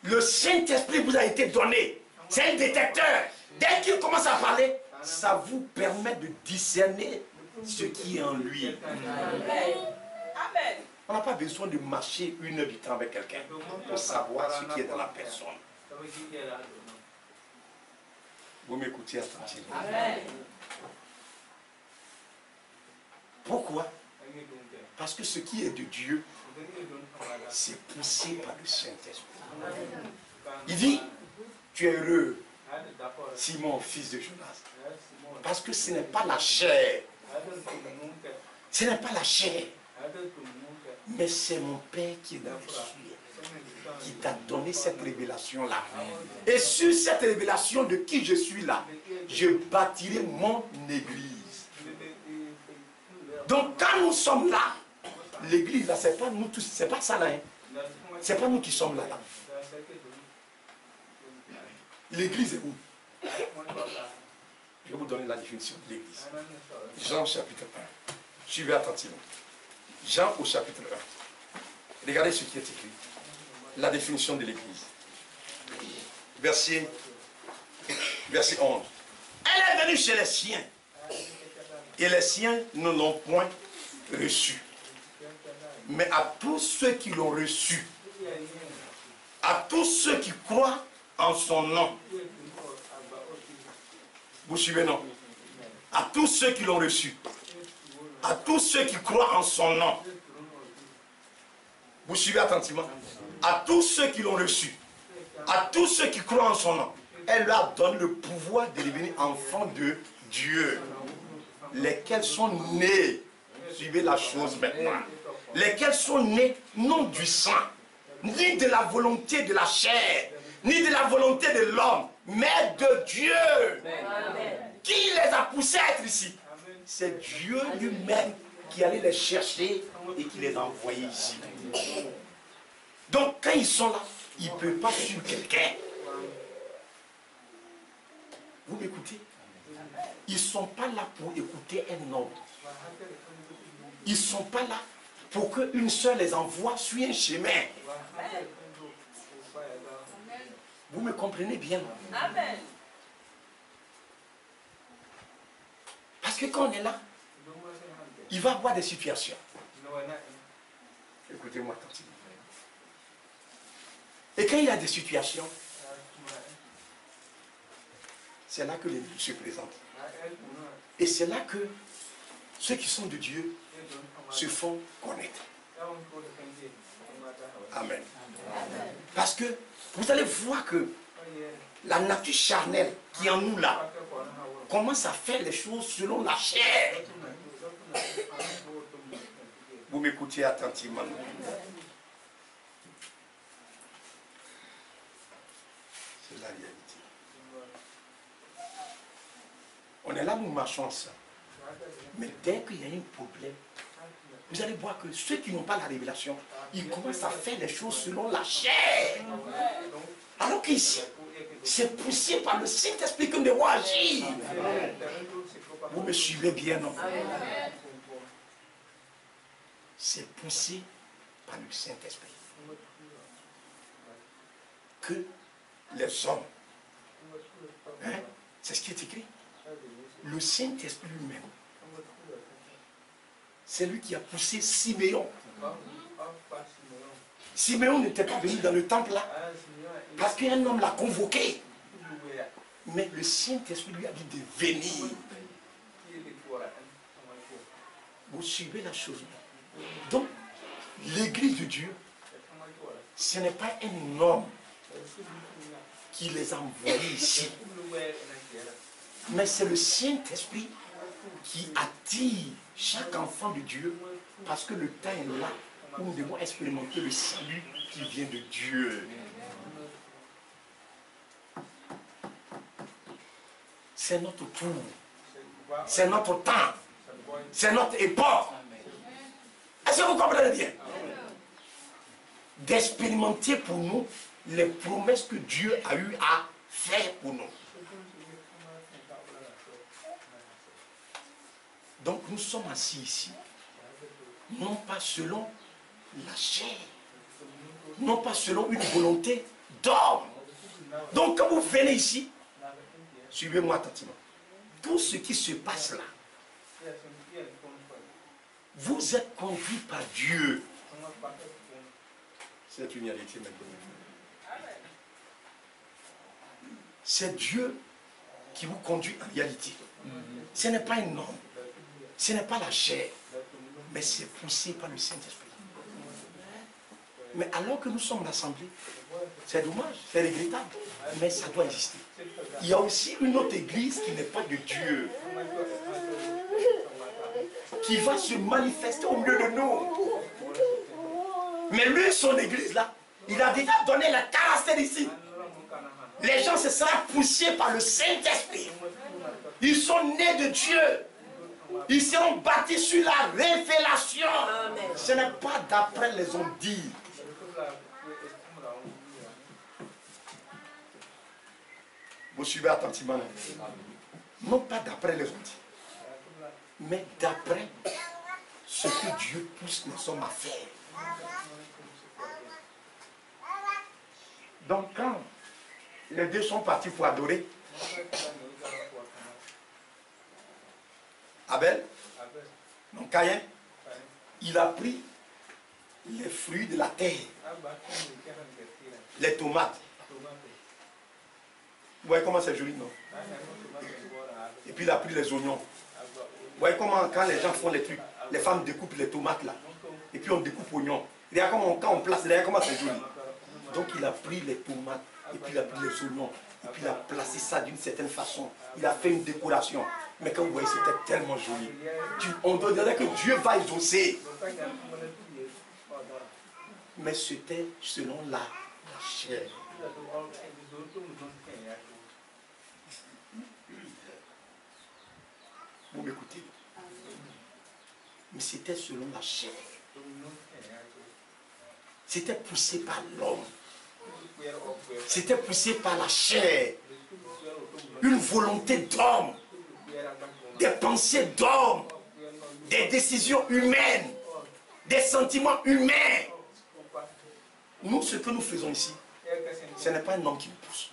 Le Saint-Esprit vous a été donné. C'est un détecteur. Dès qu'il commence à parler, ça vous permet de discerner ce qui est en lui. Amen. Amen. On n'a pas besoin de marcher 1 heure du temps avec quelqu'un pour savoir ce qui est dans la personne. Vous m'écoutez attentivement. Amen. Pourquoi? Parce que ce qui est de Dieu, c'est poussé par le Saint-Esprit. Il dit, tu es heureux, Simon, fils de Jonas. Parce que ce n'est pas la chair. Ce n'est pas la chair. Mais c'est mon Père qui est dans les cieux, qui t'a donné cette révélation-là. Et sur cette révélation de qui je suis là, je bâtirai mon église. Donc quand nous sommes là, l'église là, c'est pas nous tous, c'est pas ça là. Hein. C'est pas nous qui sommes là. L'église est où? Je vais vous donner la définition de l'église. Jean chapitre 1. Suivez attentivement. Jean au chapitre 1. Regardez ce qui est écrit. La définition de l'église. Verset 11. Elle est venue chez les siens. Et les siens ne l'ont point reçu. Mais à tous ceux qui l'ont reçu, à tous ceux qui croient en son nom. Vous suivez, non? À tous ceux qui l'ont reçu. À tous ceux qui croient en son nom. Vous suivez attentivement. À tous ceux qui l'ont reçu, à tous ceux qui croient en son nom, elle leur donne le pouvoir de devenir enfants de Dieu, lesquels sont nés, suivez la chose maintenant, lesquels sont nés non du sang, ni de la volonté de la chair, ni de la volonté de l'homme, mais de Dieu. Qui les a poussés à être ici? C'est Dieu lui-même qui allait les chercher et qui les a envoyés ici. Donc quand ils sont là, ils ne peuvent pas suivre quelqu'un. Vous m'écoutez? Ils ne sont pas là pour écouter un homme. Ils ne sont pas là pour qu'une seule les envoie sur un chemin. Vous me comprenez bien? Amen. Parce que quand on est là, il va y avoir des situations. Écoutez-moi attentivement. Et quand il y a des situations, c'est là que les Dieu se présentent. Et c'est là que ceux qui sont de Dieu se font connaître. Amen. Parce que vous allez voir que la nature charnelle qui est en nous là commence à faire les choses selon la chair. Vous m'écoutez attentivement. C'est la réalité. On est là, nous marchons ensemble. Mais dès qu'il y a un problème, vous allez voir que ceux qui n'ont pas la révélation, ils commencent à faire les choses selon la chair. Alors qu'ici, c'est poussé par le Saint-Esprit que nous devons agir. Vous me suivez bien, non? C'est poussé par le Saint-Esprit que les hommes, hein, c'est ce qui est écrit, le Saint-Esprit lui-même, c'est lui qui a poussé Siméon. Siméon n'était pas venu dans le temple là parce qu'un homme l'a convoqué. Mais le Saint-Esprit lui a dit de venir. Vous suivez la chose. Donc, l'église de Dieu, ce n'est pas un homme qui les a envoyés ici. Mais c'est le Saint-Esprit qui attire chaque enfant de Dieu parce que le temps est là où nous devons expérimenter le salut qui vient de Dieu. C'est notre tour. C'est notre temps. C'est notre époque. Est-ce que vous comprenez bien? D'expérimenter pour nous les promesses que Dieu a eu à faire pour nous. Donc nous sommes assis ici, non pas selon la chair, non pas selon une volonté d'homme. Donc quand vous venez ici, suivez-moi attentivement. Tout ce qui se passe là, vous êtes conduit par Dieu. C'est une réalité maintenant. C'est Dieu qui vous conduit en réalité. Ce n'est pas un homme. Ce n'est pas la chair. Mais c'est poussé par le Saint-Esprit. Mais alors que nous sommes rassemblés, c'est dommage, c'est regrettable. Mais ça doit exister. Il y a aussi une autre église qui n'est pas de Dieu, qui va se manifester au milieu de nous. Mais lui, son église là, il a déjà donné la caractéristique. Les gens se seront poussés par le Saint-Esprit. Ils sont nés de Dieu. Ils seront bâtis sur la révélation. Ce n'est pas d'après les hommes dit. Vous suivez attentivement. Non pas d'après les hommes dit, mais d'après ce que Dieu pousse les hommes à faire. Donc quand les deux sont partis pour adorer, Abel, donc Caïn, il a pris les fruits de la terre, les tomates. Vous voyez comment c'est joli, non? Et puis il a pris les oignons. Vous voyez comment quand les gens font les trucs, les femmes découpent les tomates là, et puis on découpe oignons. Regarde comment quand on place, regarde comment c'est joli. Donc il a pris les tomates, et puis il a pris les oignons, et puis il a placé ça d'une certaine façon. Il a fait une décoration. Mais quand vous voyez, c'était tellement joli. On dirait que Dieu va exaucer. Mais c'était selon la chair. Vous m'écoutez? Mais c'était selon la chair. C'était poussé par l'homme. C'était poussé par la chair. Une volonté d'homme. Des pensées d'homme. Des décisions humaines. Des sentiments humains. Nous, ce que nous faisons ici, ce n'est pas un homme qui nous pousse.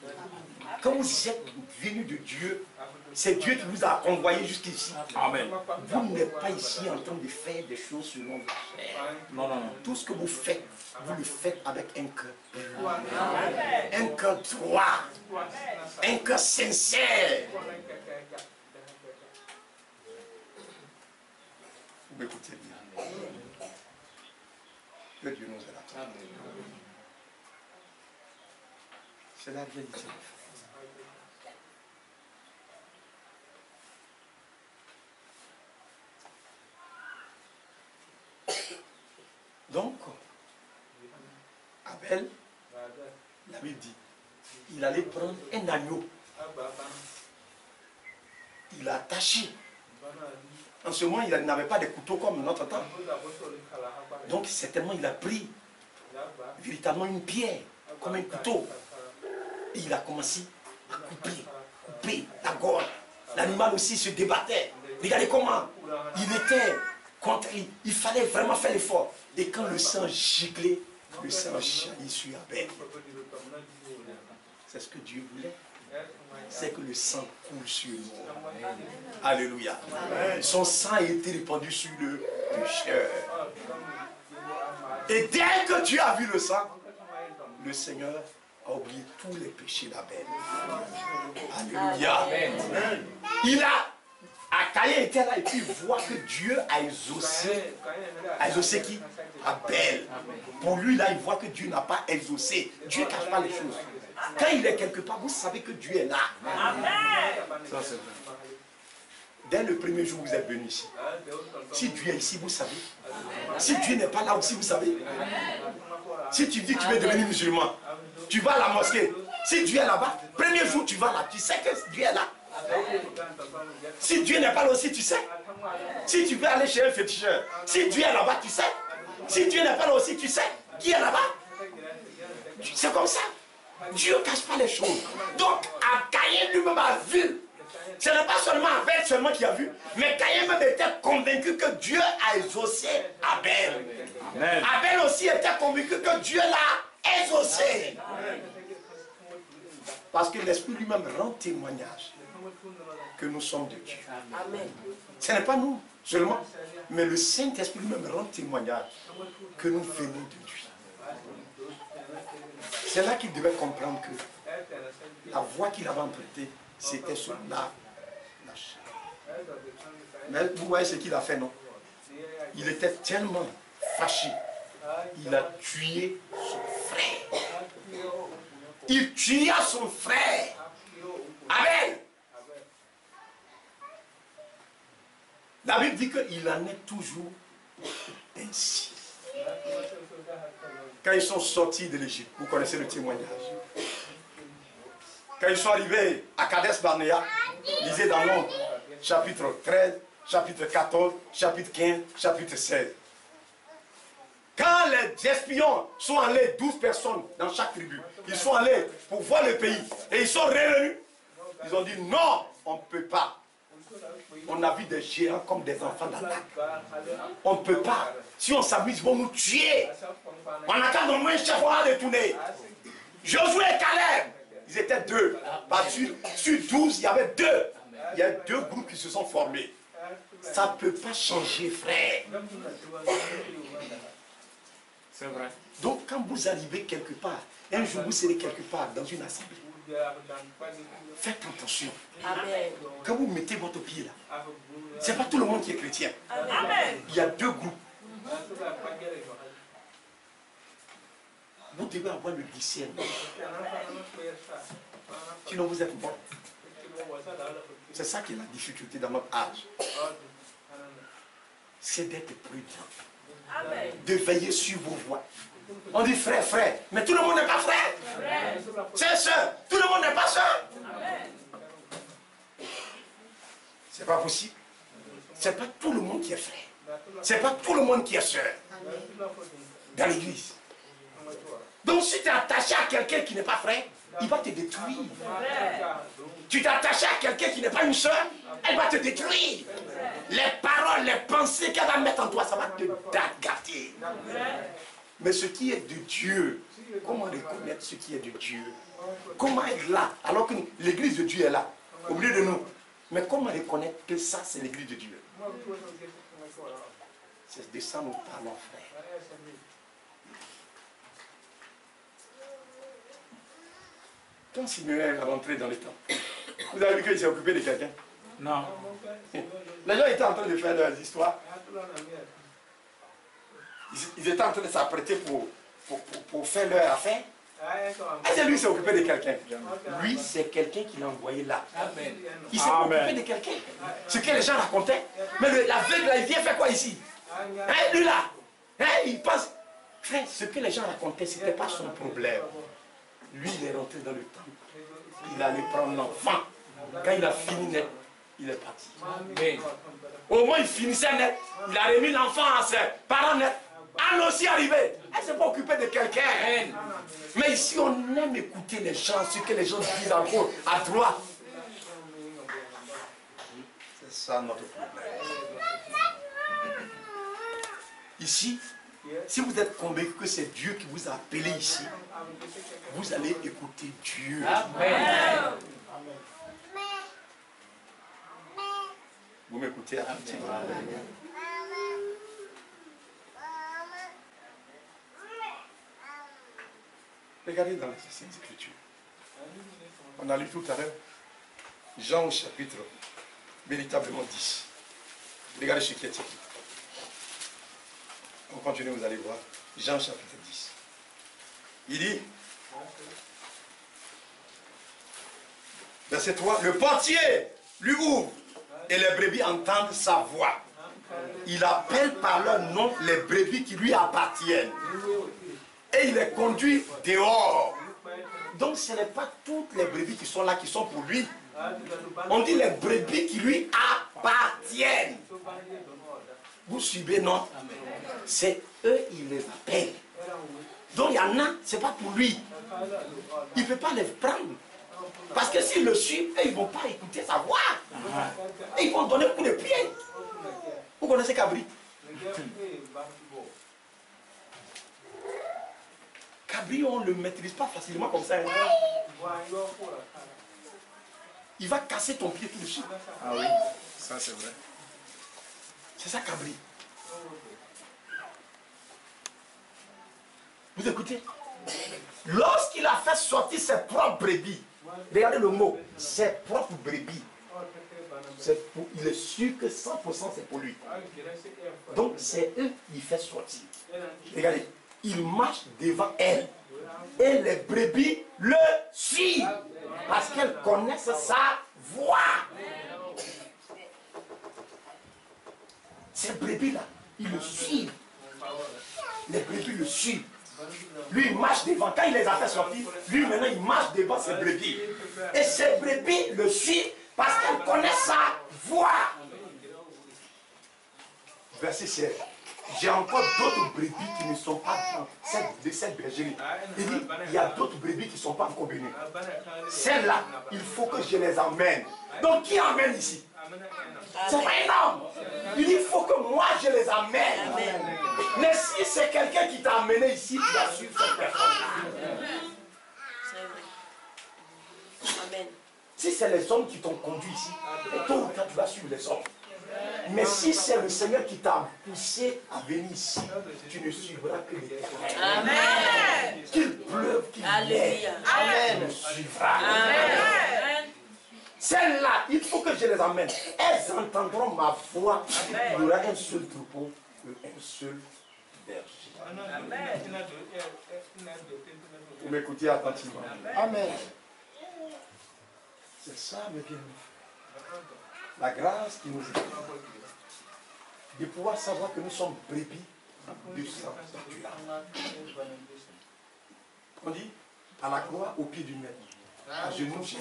Quand vous êtes venu de Dieu, c'est Dieu qui vous a envoyé jusqu'ici. Amen. Vous n'êtes pas ici en train de faire des choses selon la chair. Non, non, non. Tout ce que vous le faites avec un cœur pur. Un cœur droit. Un cœur sincère. Vous m'écoutez bien. Que Dieu nous aide. C'est la réalité. Donc, Abel, la Bible dit, il allait prendre un agneau. Il l'a attaché. En ce moment, il n'avait pas de couteau comme notre temps. Donc, certainement, il a pris véritablement une pierre, comme un couteau. Et il a commencé à couper la gorge. L'animal aussi se débattait. Regardez comment il était contre lui. Il fallait vraiment faire l'effort. Et quand le sang giclait, le sang jaillit sur Abel. C'est ce que Dieu voulait. C'est que le sang coule sur nous. Alléluia. Son sang a été répandu sur le pécheur. Et dès que Dieu a vu le sang, le Seigneur a oublié tous les péchés d'Abel. Alléluia. Il a... Caïn était là et puis il voit que Dieu a exaucé. A exaucé qui? Abel. Pour lui, là, il voit que Dieu n'a pas exaucé. Dieu ne cache pas les choses. Quand il est quelque part, vous savez que Dieu est là. Ça, c'est vrai. Dès le premier jour où vous êtes venu ici, si Dieu est ici, vous savez. Si Dieu n'est pas là aussi, vous savez. Si tu dis que tu veux devenir musulman, tu vas à la mosquée. Si Dieu est là-bas, premier jour tu vas là, tu sais que Dieu est là. Si Dieu n'est pas là aussi, tu sais. Si tu veux aller chez un féticheur, si Dieu est là-bas, tu sais. Si Dieu n'est pas là aussi, tu sais. Qui est là-bas? C'est comme ça. Dieu ne cache pas les choses. Donc, Caïn lui-même a vu. Ce n'est pas seulement Abel seulement qui a vu, mais Caïn même était convaincu que Dieu a exaucé Abel. Amen. Abel aussi était convaincu que Dieu l'a exaucé. Parce que l'Esprit lui-même rend témoignage que nous sommes de Dieu. Amen. Ce n'est pas nous seulement, mais le Saint-Esprit lui-même rend témoignage que nous venons de Dieu. C'est là qu'il devait comprendre que la voie qu'il avait empruntée, c'était sur la chair. Mais vous voyez ce qu'il a fait, non? Il était tellement fâché. Il a tué son frère. Il tua son frère. Abel. La Bible dit qu'il en est toujours ainsi. Quand ils sont sortis de l'Égypte, vous connaissez le témoignage. Quand ils sont arrivés à Kadesh Barnea, lisez dans Nombre, chapitre 13, chapitre 14, chapitre 15, chapitre 16. Quand les espions sont allés, 12 personnes dans chaque tribu, ils sont allés pour voir le pays et ils sont revenus. Ils ont dit non, on ne peut pas. On a vu des géants comme des enfants d'attaque. On ne peut pas. Si on s'amuse, ils vont nous tuer. On attend au moins un chef, on va retourner. Josué et Caleb, ils étaient deux. Sur 12, il y avait deux. Il y a deux groupes qui se sont formés. Ça ne peut pas changer, frère. C'est vrai. Donc quand vous arrivez quelque part, un jour vous serez quelque part dans une assemblée. Faites attention. Amen. Quand vous mettez votre pied là, ce n'est pas tout le monde qui est chrétien. Amen. Il y a deux groupes. Vous devez avoir le discernement. Sinon vous êtes mort. C'est ça qui est la difficulté dans notre âge. C'est d'être prudent. De veiller sur vos voix. On dit frère, frère. Mais tout le monde n'est pas frère. C'est sœur. Tout le monde n'est pas sœur. C'est pas possible. C'est pas tout le monde qui est frère. C'est pas tout le monde qui est sœur. Dans l'église. Donc si tu es attaché à quelqu'un qui n'est pas frère, il va te détruire. Tu t'es attaché à quelqu'un qui n'est pas une soeur, elle va te détruire. Les paroles, les pensées qu'elle va mettre en toi, ça va te gâter. Mais ce qui est de Dieu, comment reconnaître ce qui est de Dieu? Comment être là, alors que l'église de Dieu est là, au milieu de nous? Mais comment reconnaître que ça, c'est l'église de Dieu? C'est de ça nous parlons, frère. Quand Simeon est rentré dans le temple, vous avez vu qu'il s'est occupé de quelqu'un? Non. Les gens étaient en train de faire leurs histoires. Ils étaient en train de s'apprêter pour faire leur affaire. Et c'est lui qui s'est occupé de quelqu'un. Lui, c'est quelqu'un qui l'a envoyé là. Il s'est occupé de quelqu'un. Ce que les gens racontaient. Mais l'aveugle là, il vient faire quoi ici? Hein, lui là, hein, il pense. Frère, ce que les gens racontaient, ce n'était pas son problème. Lui, il est rentré dans le temple. Il allait prendre l'enfant. Quand il a fini net, il est parti. Mais, au moins, il finissait net. Il a remis l'enfant à ses parents net. Anne aussi arrivé. Elle ne s'est pas occupée de quelqu'un. Mais ici, on aime écouter les gens, ce que les gens disent en gros, à droite. C'est ça notre problème. Ici, si vous êtes convaincu que c'est Dieu qui vous a appelé ici, vous allez écouter Dieu. Amen. Vous m'écoutez? Regardez dans les Saintes Écritures. On a lu tout à l'heure. Jean au chapitre véritablement 10. Regardez ce qui est écrit. On continue, vous allez voir. Jean chapitre 10. Il dit, verset 3, le portier lui ouvre et les brebis entendent sa voix. Il appelle par leur nom les brebis qui lui appartiennent. Et il les conduit dehors. Donc ce n'est pas toutes les brebis qui sont là, qui sont pour lui. On dit les brebis qui lui appartiennent. Vous suivez, non? C'est eux, il les appelle. Donc il y en a, ce n'est pas pour lui. Il ne peut pas les prendre. Parce que s'ils le suivent, ils ne vont pas écouter sa voix. Et ils vont donner un coup de pied. Vous connaissez Cabri? Cabri, on ne le maîtrise pas facilement comme ça. Il va casser ton pied tout de suite. Ah oui, ça c'est vrai. C'est ça Cabri. Vous écoutez? Lorsqu'il a fait sortir ses propres brebis, regardez le mot, ses propres brebis, il est sûr que 100% c'est pour lui. Donc c'est eux qu'il fait sortir. Regardez, il marche devant elle. Et les brebis le suivent. Parce qu'elles connaissent sa voix. Ces brebis-là, ils le suivent. Les brebis le suivent. Lui, il marche devant. Quand il les a fait sortir, lui, maintenant, il marche devant ses brebis. Et ces brebis le suivent parce qu'elles connaissent sa voix. Verset 16. J'ai encore d'autres brebis qui ne sont pas de cette bergerie. Il dit, il y a d'autres brebis qui ne sont pas encore venues. Celles-là, il faut que je les emmène. Donc, qui emmène ici? C'est pas énorme. Il dit, il faut que moi je les amène. Mais si c'est quelqu'un qui t'a amené ici, tu vas suivre cette personne. Amen. Si c'est les hommes qui t'ont conduit ici, et tôt ou tard tu vas suivre les hommes. Mais si c'est le Seigneur qui t'a poussé à venir ici, tu ne suivras que l'Éternel. Amen. Qu'il pleuve, qu'il neige, tu ne suivras. Amen. Celles-là, il faut que je les amène. Elles entendront ma voix. Il y aura un seul troupeau, un seul berger. Vous m'écoutez attentivement. Amen. C'est ça, mes bien-aimés. La grâce qui nous est de pouvoir savoir que nous sommes brebis du sang de Dieu. On dit à la croix au pied du maître. À genoux, j'ai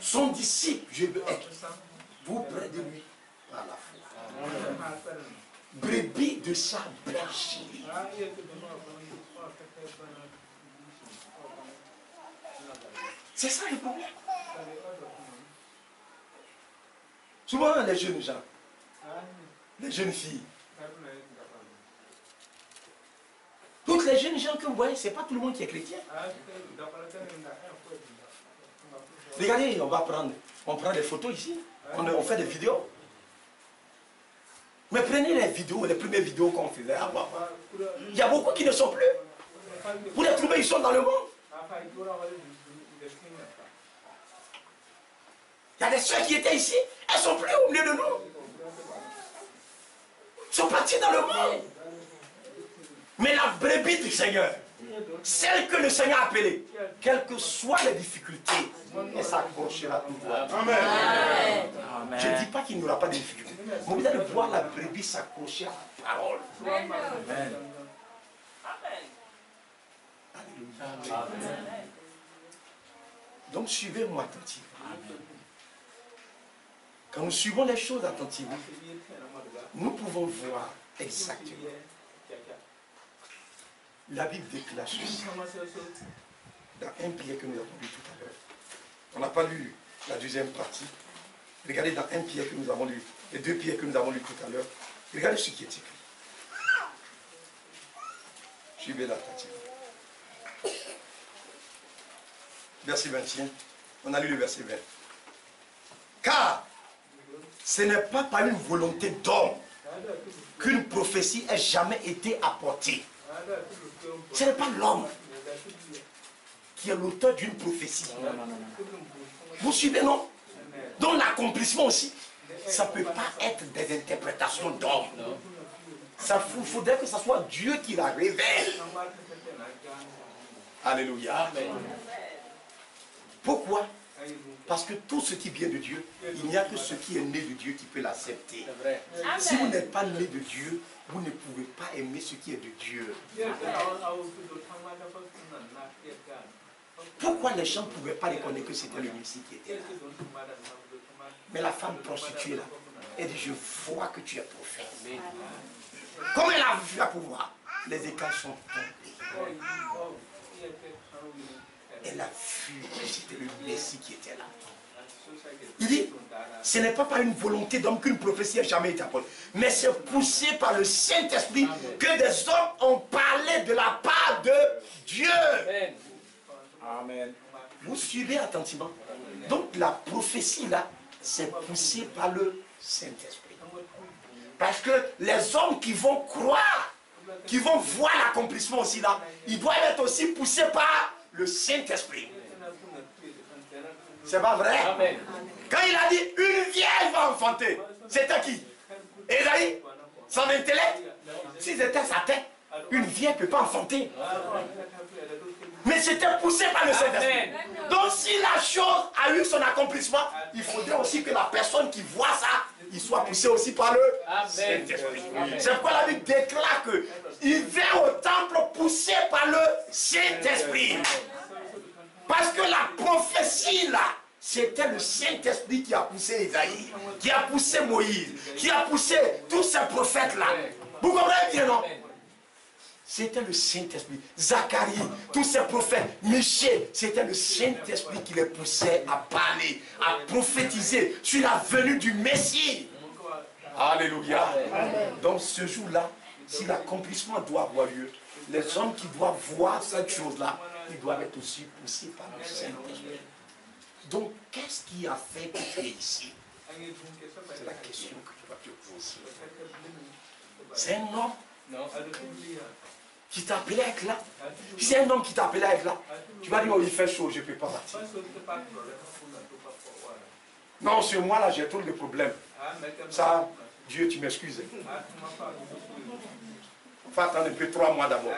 son disciple, je veux être vous près de lui par la foi. Brebis de sa bergerie. C'est ça le problème. Souvent les jeunes gens, les jeunes filles, toutes les jeunes gens que vous voyez, ce n'est pas tout le monde qui est chrétien. Regardez, on prend des photos ici, on fait des vidéos. Mais prenez les vidéos, les premières vidéos qu'on faisait avant. Il y a beaucoup qui ne sont plus. Vous les trouvez, ils sont dans le monde. Il y a des soeurs qui étaient ici, elles ne sont plus au milieu de nous. Ils sont partis dans le monde. Mais la brebis du Seigneur, celle que le Seigneur a appelée, quelles que soient les difficultés, elle s'accrochera toujours. Amen. Je ne dis pas qu'il n'y aura pas de difficultés. Mais vous allez voir la brebis s'accrocher à la parole. Amen. Alléluia. Donc suivez-moi attentivement. Quand nous suivons les choses attentivement, nous pouvons voir exactement. La Bible déclare ceci. Dans un Pierre que nous avons lu tout à l'heure. On n'a pas lu la deuxième partie. Regardez dans un Pierre que nous avons lu, les deux Pierres que nous avons lu tout à l'heure. Regardez ce qui est écrit. Suivez-la attentivement. Verset 21. On a lu le verset 20. Car ce n'est pas par une volonté d'homme qu'une prophétie ait jamais été apportée. Ce n'est pas l'homme qui est l'auteur d'une prophétie. Vous suivez, non? Donc l'accomplissement aussi, ça ne peut pas être des interprétations d'hommes. Il faudrait que ce soit Dieu qui la révèle. Alléluia. Pourquoi? Parce que tout ce qui vient de Dieu, il n'y a que ce qui est né de Dieu qui peut l'accepter. Si vous n'êtes pas né de Dieu, vous ne pouvez pas aimer ce qui est de Dieu. Pourquoi les gens ne pouvaient pas reconnaître que c'était le Messie qui était là? Mais la femme prostituée là, elle dit, je vois que tu es prophète. Comme elle a vu à pouvoir, les écailles sont tombées. Elle a vu que c'était le Messie qui était là. Il dit, ce n'est pas par une volonté d'homme qu'une prophétie n'a jamais été apportée, mais c'est poussé par le Saint-Esprit que des hommes ont parlé de la part de Dieu. Amen. Vous suivez attentivement. Donc la prophétie là, c'est poussé par le Saint-Esprit. Parce que les hommes qui vont croire, qui vont voir l'accomplissement aussi là, ils doivent être aussi poussés par le Saint-Esprit. C'est pas vrai? Amen. Quand il a dit une vierge va enfanter, c'était qui? Ésaïe? Son intellect? Si c'était sa tête, une vierge ne peut pas enfanter. Mais c'était poussé par le Saint-Esprit. Donc si la chose a eu son accomplissement, il faudrait aussi que la personne qui voit ça, il soit poussé aussi par le Saint-Esprit. C'est pourquoi la Bible déclare qu'il vient au temple poussé par le Saint-Esprit. Parce que la prophétie là, c'était le Saint-Esprit qui a poussé Isaïe, qui a poussé Moïse, qui a poussé tous ces prophètes là. Vous comprenez bien, non? C'était le Saint-Esprit. Zacharie, tous ces prophètes, Michel, c'était le Saint-Esprit qui les poussait à parler, à prophétiser sur la venue du Messie. Alléluia. Donc ce jour-là, si l'accomplissement doit avoir lieu, les hommes qui doivent voir cette chose-là, ils doivent être aussi poussés par le Saint-Esprit. Donc qu'est-ce qui a fait que tu es ici? C'est la question que tu dois te poser. C'est un homme qui t'a appelé à être là. Si c'est un homme qui t'a appelé à être là, tu vas dire, oh, il fait chaud, je ne peux pas partir. Non, sur moi là, j'ai trop de problèmes. Ça, Dieu, tu m'excuses. Il faut attendre un peu 3 mois d'abord.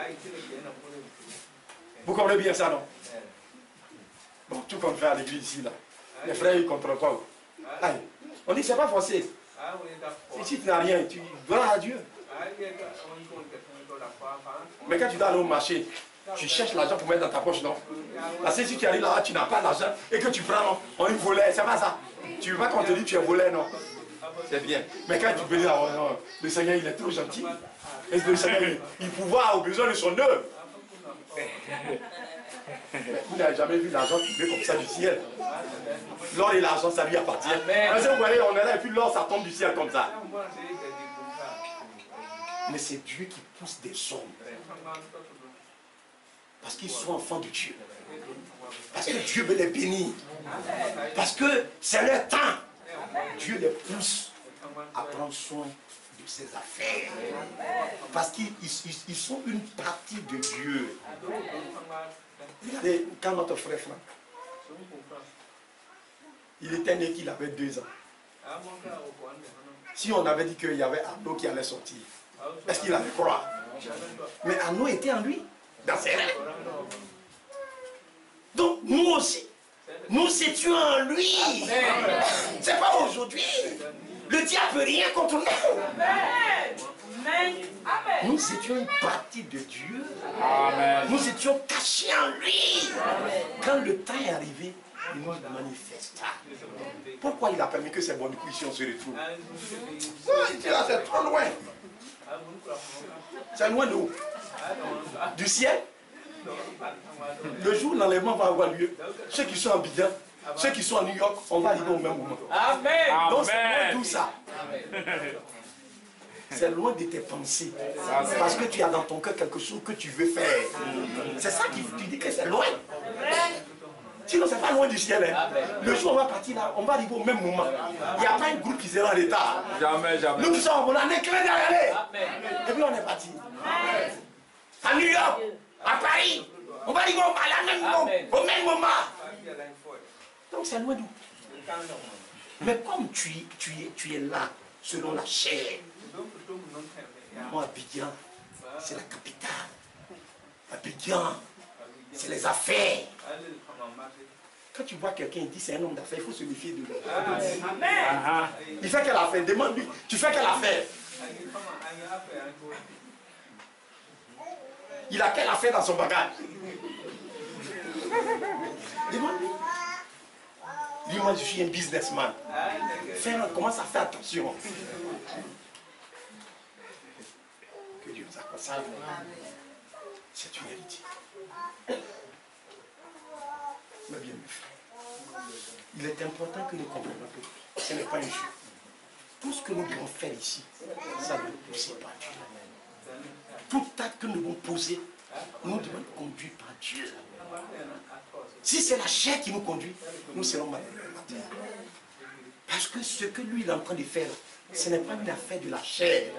Vous comprenez bien ça, non? Bon, tout qu'on fait à l'église ici, là. Les frères, ils ne comprennent pas. Aïe. On dit que ce n'est pas forcé. Si tu n'as rien, tu dois à Dieu. Mais quand tu dois aller au marché, tu cherches l'argent pour mettre dans ta poche, non? Parce que si tu arrives là, tu n'as pas d'argent et que tu prends, non, on est volé, c'est pas ça. Tu veux pas qu'on te dise que tu es volé, non? C'est bien. Mais quand tu peux dire, oh, non, le Seigneur, il est trop gentil. Et le Seigneur, il pouvoir au besoin de son œuvre. Vous n'avez jamais vu l'argent tomber comme ça du ciel. L'or et l'argent, ça lui appartient. Mais vous voyez, on est là et puis l'or, ça tombe du ciel comme ça. Mais c'est Dieu qui pousse des hommes. Parce qu'ils sont enfants de Dieu. Parce que Dieu veut les bénir. Parce que c'est leur temps. Dieu les pousse à prendre soin de ses affaires. Parce qu'ils sont une partie de Dieu. Regardez, quand notre frère Franck, il était né qu'il avait 2 ans. Si on avait dit qu'il y avait Arnaud qui allait sortir, est-ce qu'il allait croire? Mais Arnaud était en lui, dans ses rêves. Donc nous aussi, nous étions en lui. C'est pas aujourd'hui. Le diable ne peut rien contre nous. Nous étions une partie de Dieu. Amen. Nous étions cachés en lui. Quand le temps est arrivé, il nous manifesta. Pourquoi il a permis que ces bonnes coups ici on se retrouve? Là, c'est trop loin. C'est loin de où? Du ciel. Le jour où l'enlèvement va avoir lieu, ceux qui sont en Abidjan, ceux qui sont à New York, on va arriver au même moment. Amen. Donc c'est loin d'où ça? C'est loin de tes pensées. Parce que tu as dans ton cœur quelque chose que tu veux faire. C'est ça qui tu dis que c'est loin. Sinon, c'est pas loin du ciel. Hein. Le jour où on va partir là, on va arriver au même moment. Il n'y a pas un groupe qui sera en retard. Jamais, jamais. Nous qui sommes, on a un éclair d'aller. Et puis on est parti. À New York, à Paris, on va arriver au même moment. Donc c'est loin d'où? Mais comme tu es là, selon la chair, moi, Abidjan, c'est la capitale. Abidjan, c'est les affaires. Quand tu vois quelqu'un dit c'est un homme d'affaires, il faut se méfier de lui. Amen. Il fait quelle affaire? Demande-lui, tu fais quelle affaire? Il a quelle affaire dans son bagage? Demande-lui. Dis moi je suis un businessman. Commence à faire attention. Que Dieu nous accorde. C'est une héritier. Mais bien, mes frères, il est important que nous comprenions que ce n'est pas un jeu. Tout ce que nous devons faire ici, ça ne nous pousse pas Dieu. Tout acte que nous devons poser, nous devons conduire par Dieu. Si c'est la chair qui nous conduit, nous serons malheureux. Parce que ce que lui il est en train de faire, ce n'est pas une affaire de la chair.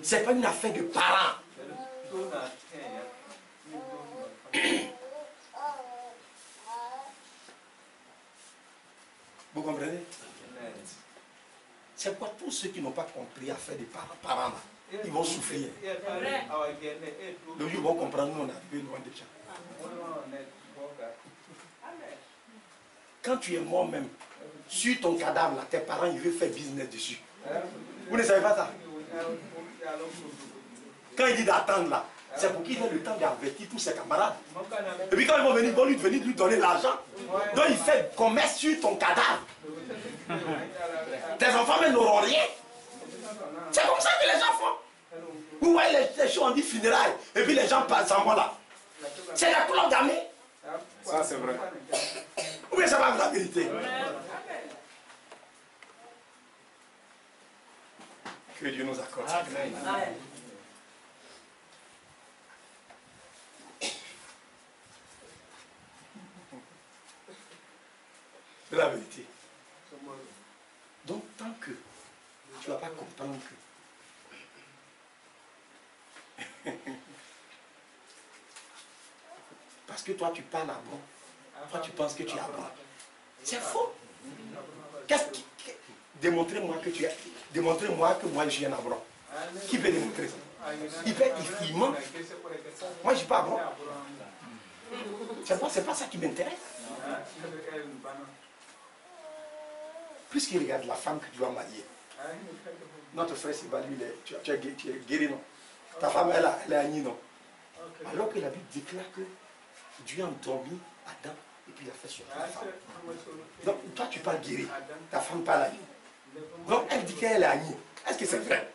Ce n'est pas une affaire de parents. Vous comprenez? C'est pourquoi tous ceux qui n'ont pas compris affaire des parents là, ils vont souffrir. Le jour où ils vont comprendre, nous on est arrivé loin déjà. Quand tu es mort même, sur ton cadavre là, tes parents ils veulent faire business dessus. Vous ne savez pas ça? Quand il dit d'attendre là, c'est pour qu'il ait le temps d'avertir tous ses camarades. Et puis quand ils vont venir, ils vont lui donner l'argent. Donc il fait commerce sur ton cadavre. Tes enfants même n'auront rien. C'est comme ça que les gens font. Vous voyez les choses, on dit funérailles. Et puis les gens passent en moi là. C'est la couleur d'armée. Ça, c'est vrai. Ou bien ça va la vérité. Que Dieu nous accorde. Amen. C'est la vérité. Donc tant que tu ne vas pas comprendre que parce que toi tu parles à bon, toi tu penses que tu es à bon. C'est faux. Démontrez-moi que tu es. Démontrez-moi que moi je suis un abron. Qui peut démontrer ça? Il ment. Moi, je dis pas bon. C'est pas ça qui m'intéresse. Puisqu'il regarde la femme que tu vas marier. Notre frère Siba, lui, tu es guéri, non? Ta femme, elle est Annie, non? Alors que la Bible déclare que Dieu a endormi Adam et puis il a fait sortir la femme. Donc, toi, tu parles guéri. Ta femme parle Annie. Donc, elle dit qu'elle est Annie. Est-ce que c'est vrai?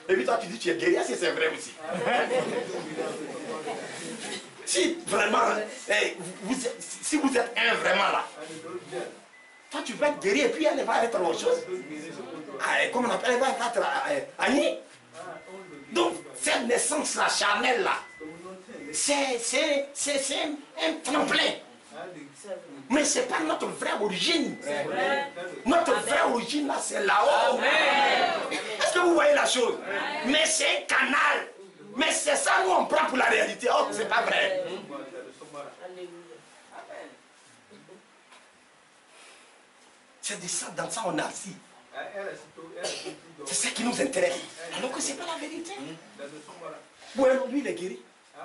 Et puis toi, tu dis que tu es guéri. Est-ce que c'est vrai aussi? Si vraiment, si vous êtes un vraiment là, toi, tu vas être guéri et puis elle va être autre chose. Comment on appelle? Elle va être Annie. Donc, cette naissance-là, charnelle-là, c'est un tremplin. Mais ce n'est pas notre vraie origine. Notre vraie origine, là, c'est là-haut. Est-ce que vous voyez la chose? Mais c'est un canal. Mais c'est ça, nous, on prend pour la réalité. Oh, c'est pas vrai. C'est de ça, dans ça, on est assis. C'est ça qui nous intéresse. Alors que ce n'est pas la vérité. Bon, lui, il est guéri.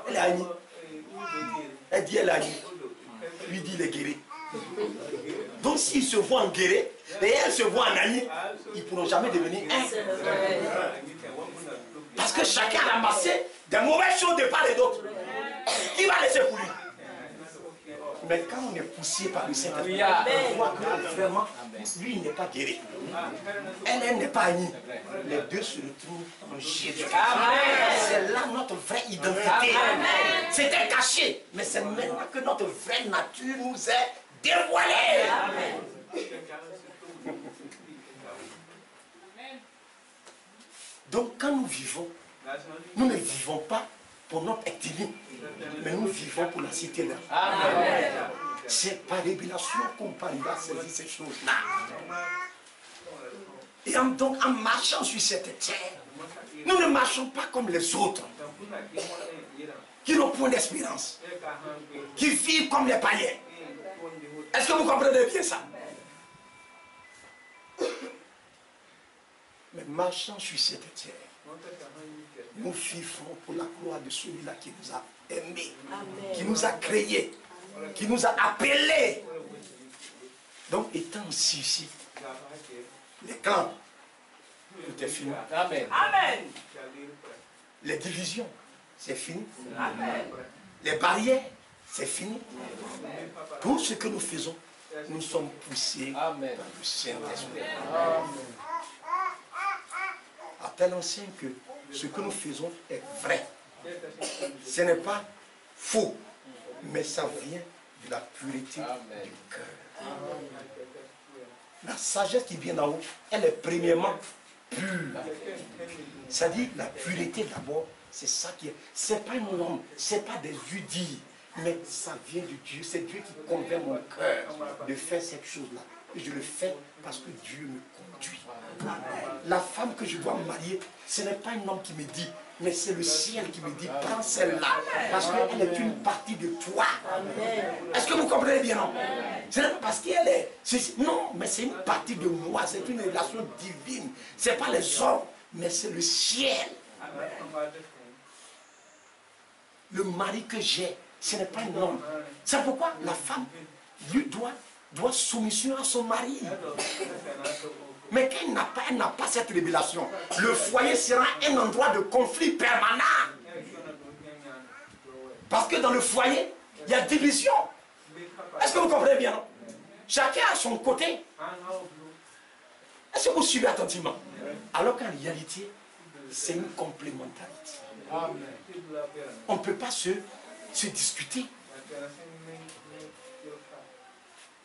Elle est Annie. Elle dit, elle est Annie. Lui dit, il est guéri. Donc, s'ils se voient en guéri, et elle se voit en Annie, ils ne pourront jamais devenir un. Parce que chacun a ramassé des mauvaises choses de part et d'autre. Qui va laisser pour lui? Mais quand on est poussé par le Saint-Esprit, on voit que vraiment, lui, il n'est pas guéri. Elle n'est pas Annie. Les deux se retrouvent en Jésus. C'est là notre vraie identité. C'était caché, mais c'est maintenant que notre vraie nature nous est dévoilée. Donc quand nous vivons, nous ne vivons pas pour notre ethnie, mais nous vivons pour la cité là. C'est par révélation qu'on arriver à saisir ces choses-là. Et donc en marchant sur cette terre, nous ne marchons pas comme les autres, qui n'ont point d'espérance, qui vivent comme les païens. Est-ce que vous comprenez bien ça? Mais marchant sur cette terre, nous vivons pour la gloire de celui-là qui nous a aimés, qui nous a créés, qui nous a appelés. Donc, étant ici, les clans, tout est fini. Amen. Amen. Les divisions, c'est fini. Amen. Les barrières, c'est fini. Tout ce que nous faisons, nous sommes poussés par le Saint-Esprit. À tel enseigne que ce que nous faisons est vrai. Ce n'est pas faux, mais ça vient de la pureté du cœur. La sagesse qui vient d'en haut, elle est premièrement pure. C'est-à-dire la pureté d'abord, c'est ça qui est. C'est pas un homme, c'est pas des yeux dits, mais ça vient de Dieu. C'est Dieu qui convainc mon cœur de faire cette chose-là. Et je le fais parce que Dieu me conduit. La femme que je dois me marier, ce n'est pas un homme qui me dit, mais c'est le ciel qui me dit, prends celle-là, parce qu'elle est une partie de toi. Est-ce que vous comprenez bien, non? Ce n'est pas parce qu'elle est... Non, mais c'est une partie de moi, c'est une relation divine. Ce n'est pas les hommes, mais c'est le ciel. Le mari que j'ai, ce n'est pas un homme. C'est pourquoi la femme lui doit soumission à son mari. Mais quand elle n'a pas cette révélation, le foyer sera un endroit de conflit permanent. Parce que dans le foyer, il y a division. Est-ce que vous comprenez bien, non? Chacun a son côté. Est-ce que vous suivez attentivement? Alors qu'en réalité, c'est une complémentarité. On ne peut pas se discuter.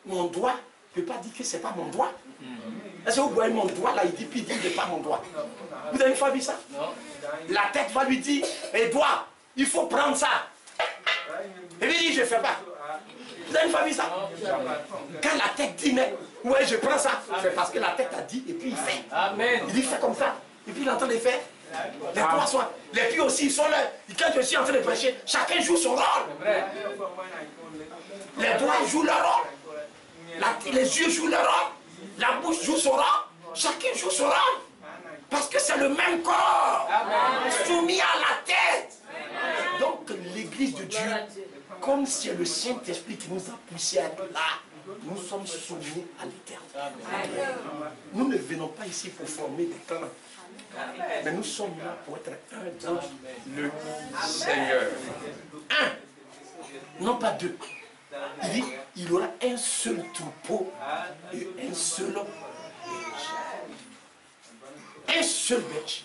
Mon doigt ne peut pas dire que ce n'est pas mon doigt. Est-ce que vous voyez mon doigt là, il dit, puis il dit que ce n'est pas mon doigt. Vous avez une fois vu ça? La tête va lui dire, Edouard, il faut prendre ça. Et puis il dit, je ne fais pas. Vous avez une fois vu ça? Quand la tête dit, mais ouais, je prends ça, c'est parce que la tête a dit, et puis il fait. Il dit, fais comme ça. Et puis il entend les faire. Les trois soins. Les pieds aussi, ils sont là. Et quand je suis en train de prêcher, chacun joue son rôle. Les doigts jouent leur rôle. Les yeux jouent leur rôle. La bouche joue son rôle. Chacun joue son rôle. Parce que c'est le même corps. Sous soumis à la tête. Donc l'église de Dieu, comme c'est le Saint-Esprit qui nous a poussés à être là, nous sommes soumis à l'éternel. Nous ne venons pas ici pour former des clans. Mais nous sommes là pour être un dans le Seigneur. Un, non pas deux. Il dit, il y aura un seul troupeau et un seul berger. Un seul berger.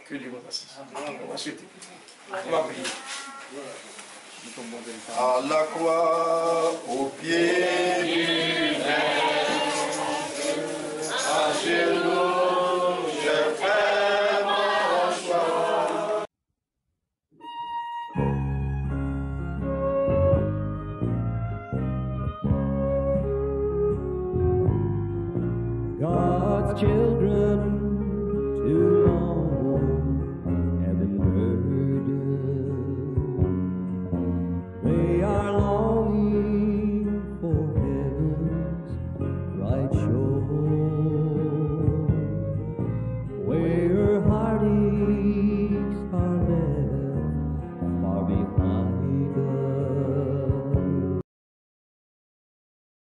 Que Dieu nous assiste. On va souhaiter. On va prier. À la croix, au pied du Maître, à genoux, je fais mon choix. God's children